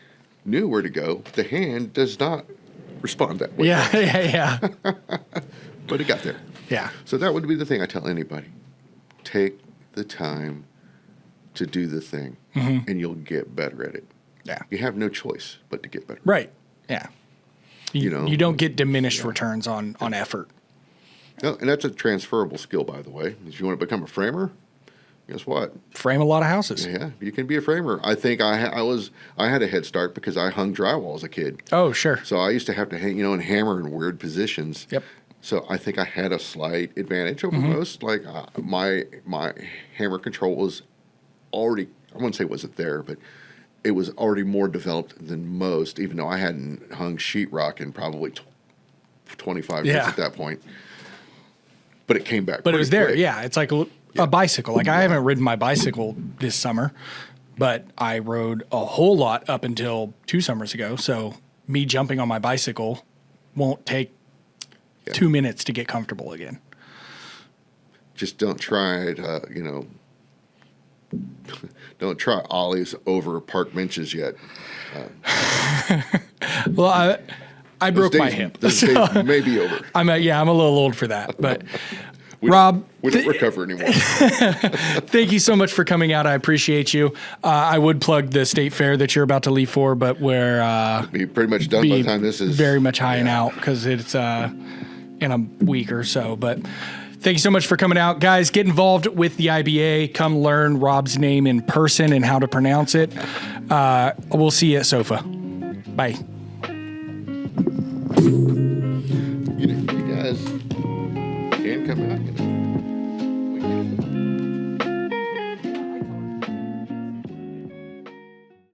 Speaker 2: knew where to go. The hand does not respond that way.
Speaker 1: Yeah.
Speaker 2: But it got there.
Speaker 1: Yeah.
Speaker 2: So that would be the thing I tell anybody. Take the time to do the thing, and you'll get better at it.
Speaker 1: Yeah.
Speaker 2: You have no choice but to get better.
Speaker 1: Right. Yeah. You don't get diminished returns on effort.
Speaker 2: No, and that's a transferable skill, by the way. If you want to become a framer, guess what?
Speaker 1: Frame a lot of houses.
Speaker 2: Yeah, you can be a framer. I think I had a head start because I hung drywall as a kid.
Speaker 1: Oh, sure.
Speaker 2: So I used to have to hang, and hammer in weird positions.
Speaker 1: Yep.
Speaker 2: So I think I had a slight advantage over most. Like my hammer control was already, I wouldn't say wasn't there, but it was already more developed than most, even though I hadn't hung sheetrock in probably 25
Speaker 1: Yeah.
Speaker 2: minutes at that point. But it came back.
Speaker 1: But it was there.
Speaker 2: quick.
Speaker 1: Yeah. It's like a bicycle. Like I haven't ridden my bicycle this summer, but I rode a whole lot up until 2 summers ago. So me jumping on my bicycle won't take 2 minutes to get comfortable again.
Speaker 2: Just don't try it, don't try ollies over park benches yet.
Speaker 1: Well, I broke my
Speaker 2: Days-
Speaker 1: hip.
Speaker 2: Those
Speaker 1: So
Speaker 2: days may be over.
Speaker 1: I'm a little old for that. But
Speaker 2: We
Speaker 1: Rob,
Speaker 2: we don't recover anymore.
Speaker 1: thank you so much for coming out. I appreciate you. I would plug the state fair that you're about to leave for, but we're
Speaker 2: Be pretty much done by the time this is
Speaker 1: very much high and out because it's in a week or so. But thank you so much for coming out. Guys, get involved with the IBA. Come learn Rob's name in person and how to pronounce it. We'll see you at SOFA. Bye.
Speaker 2: You guys can come out. We can.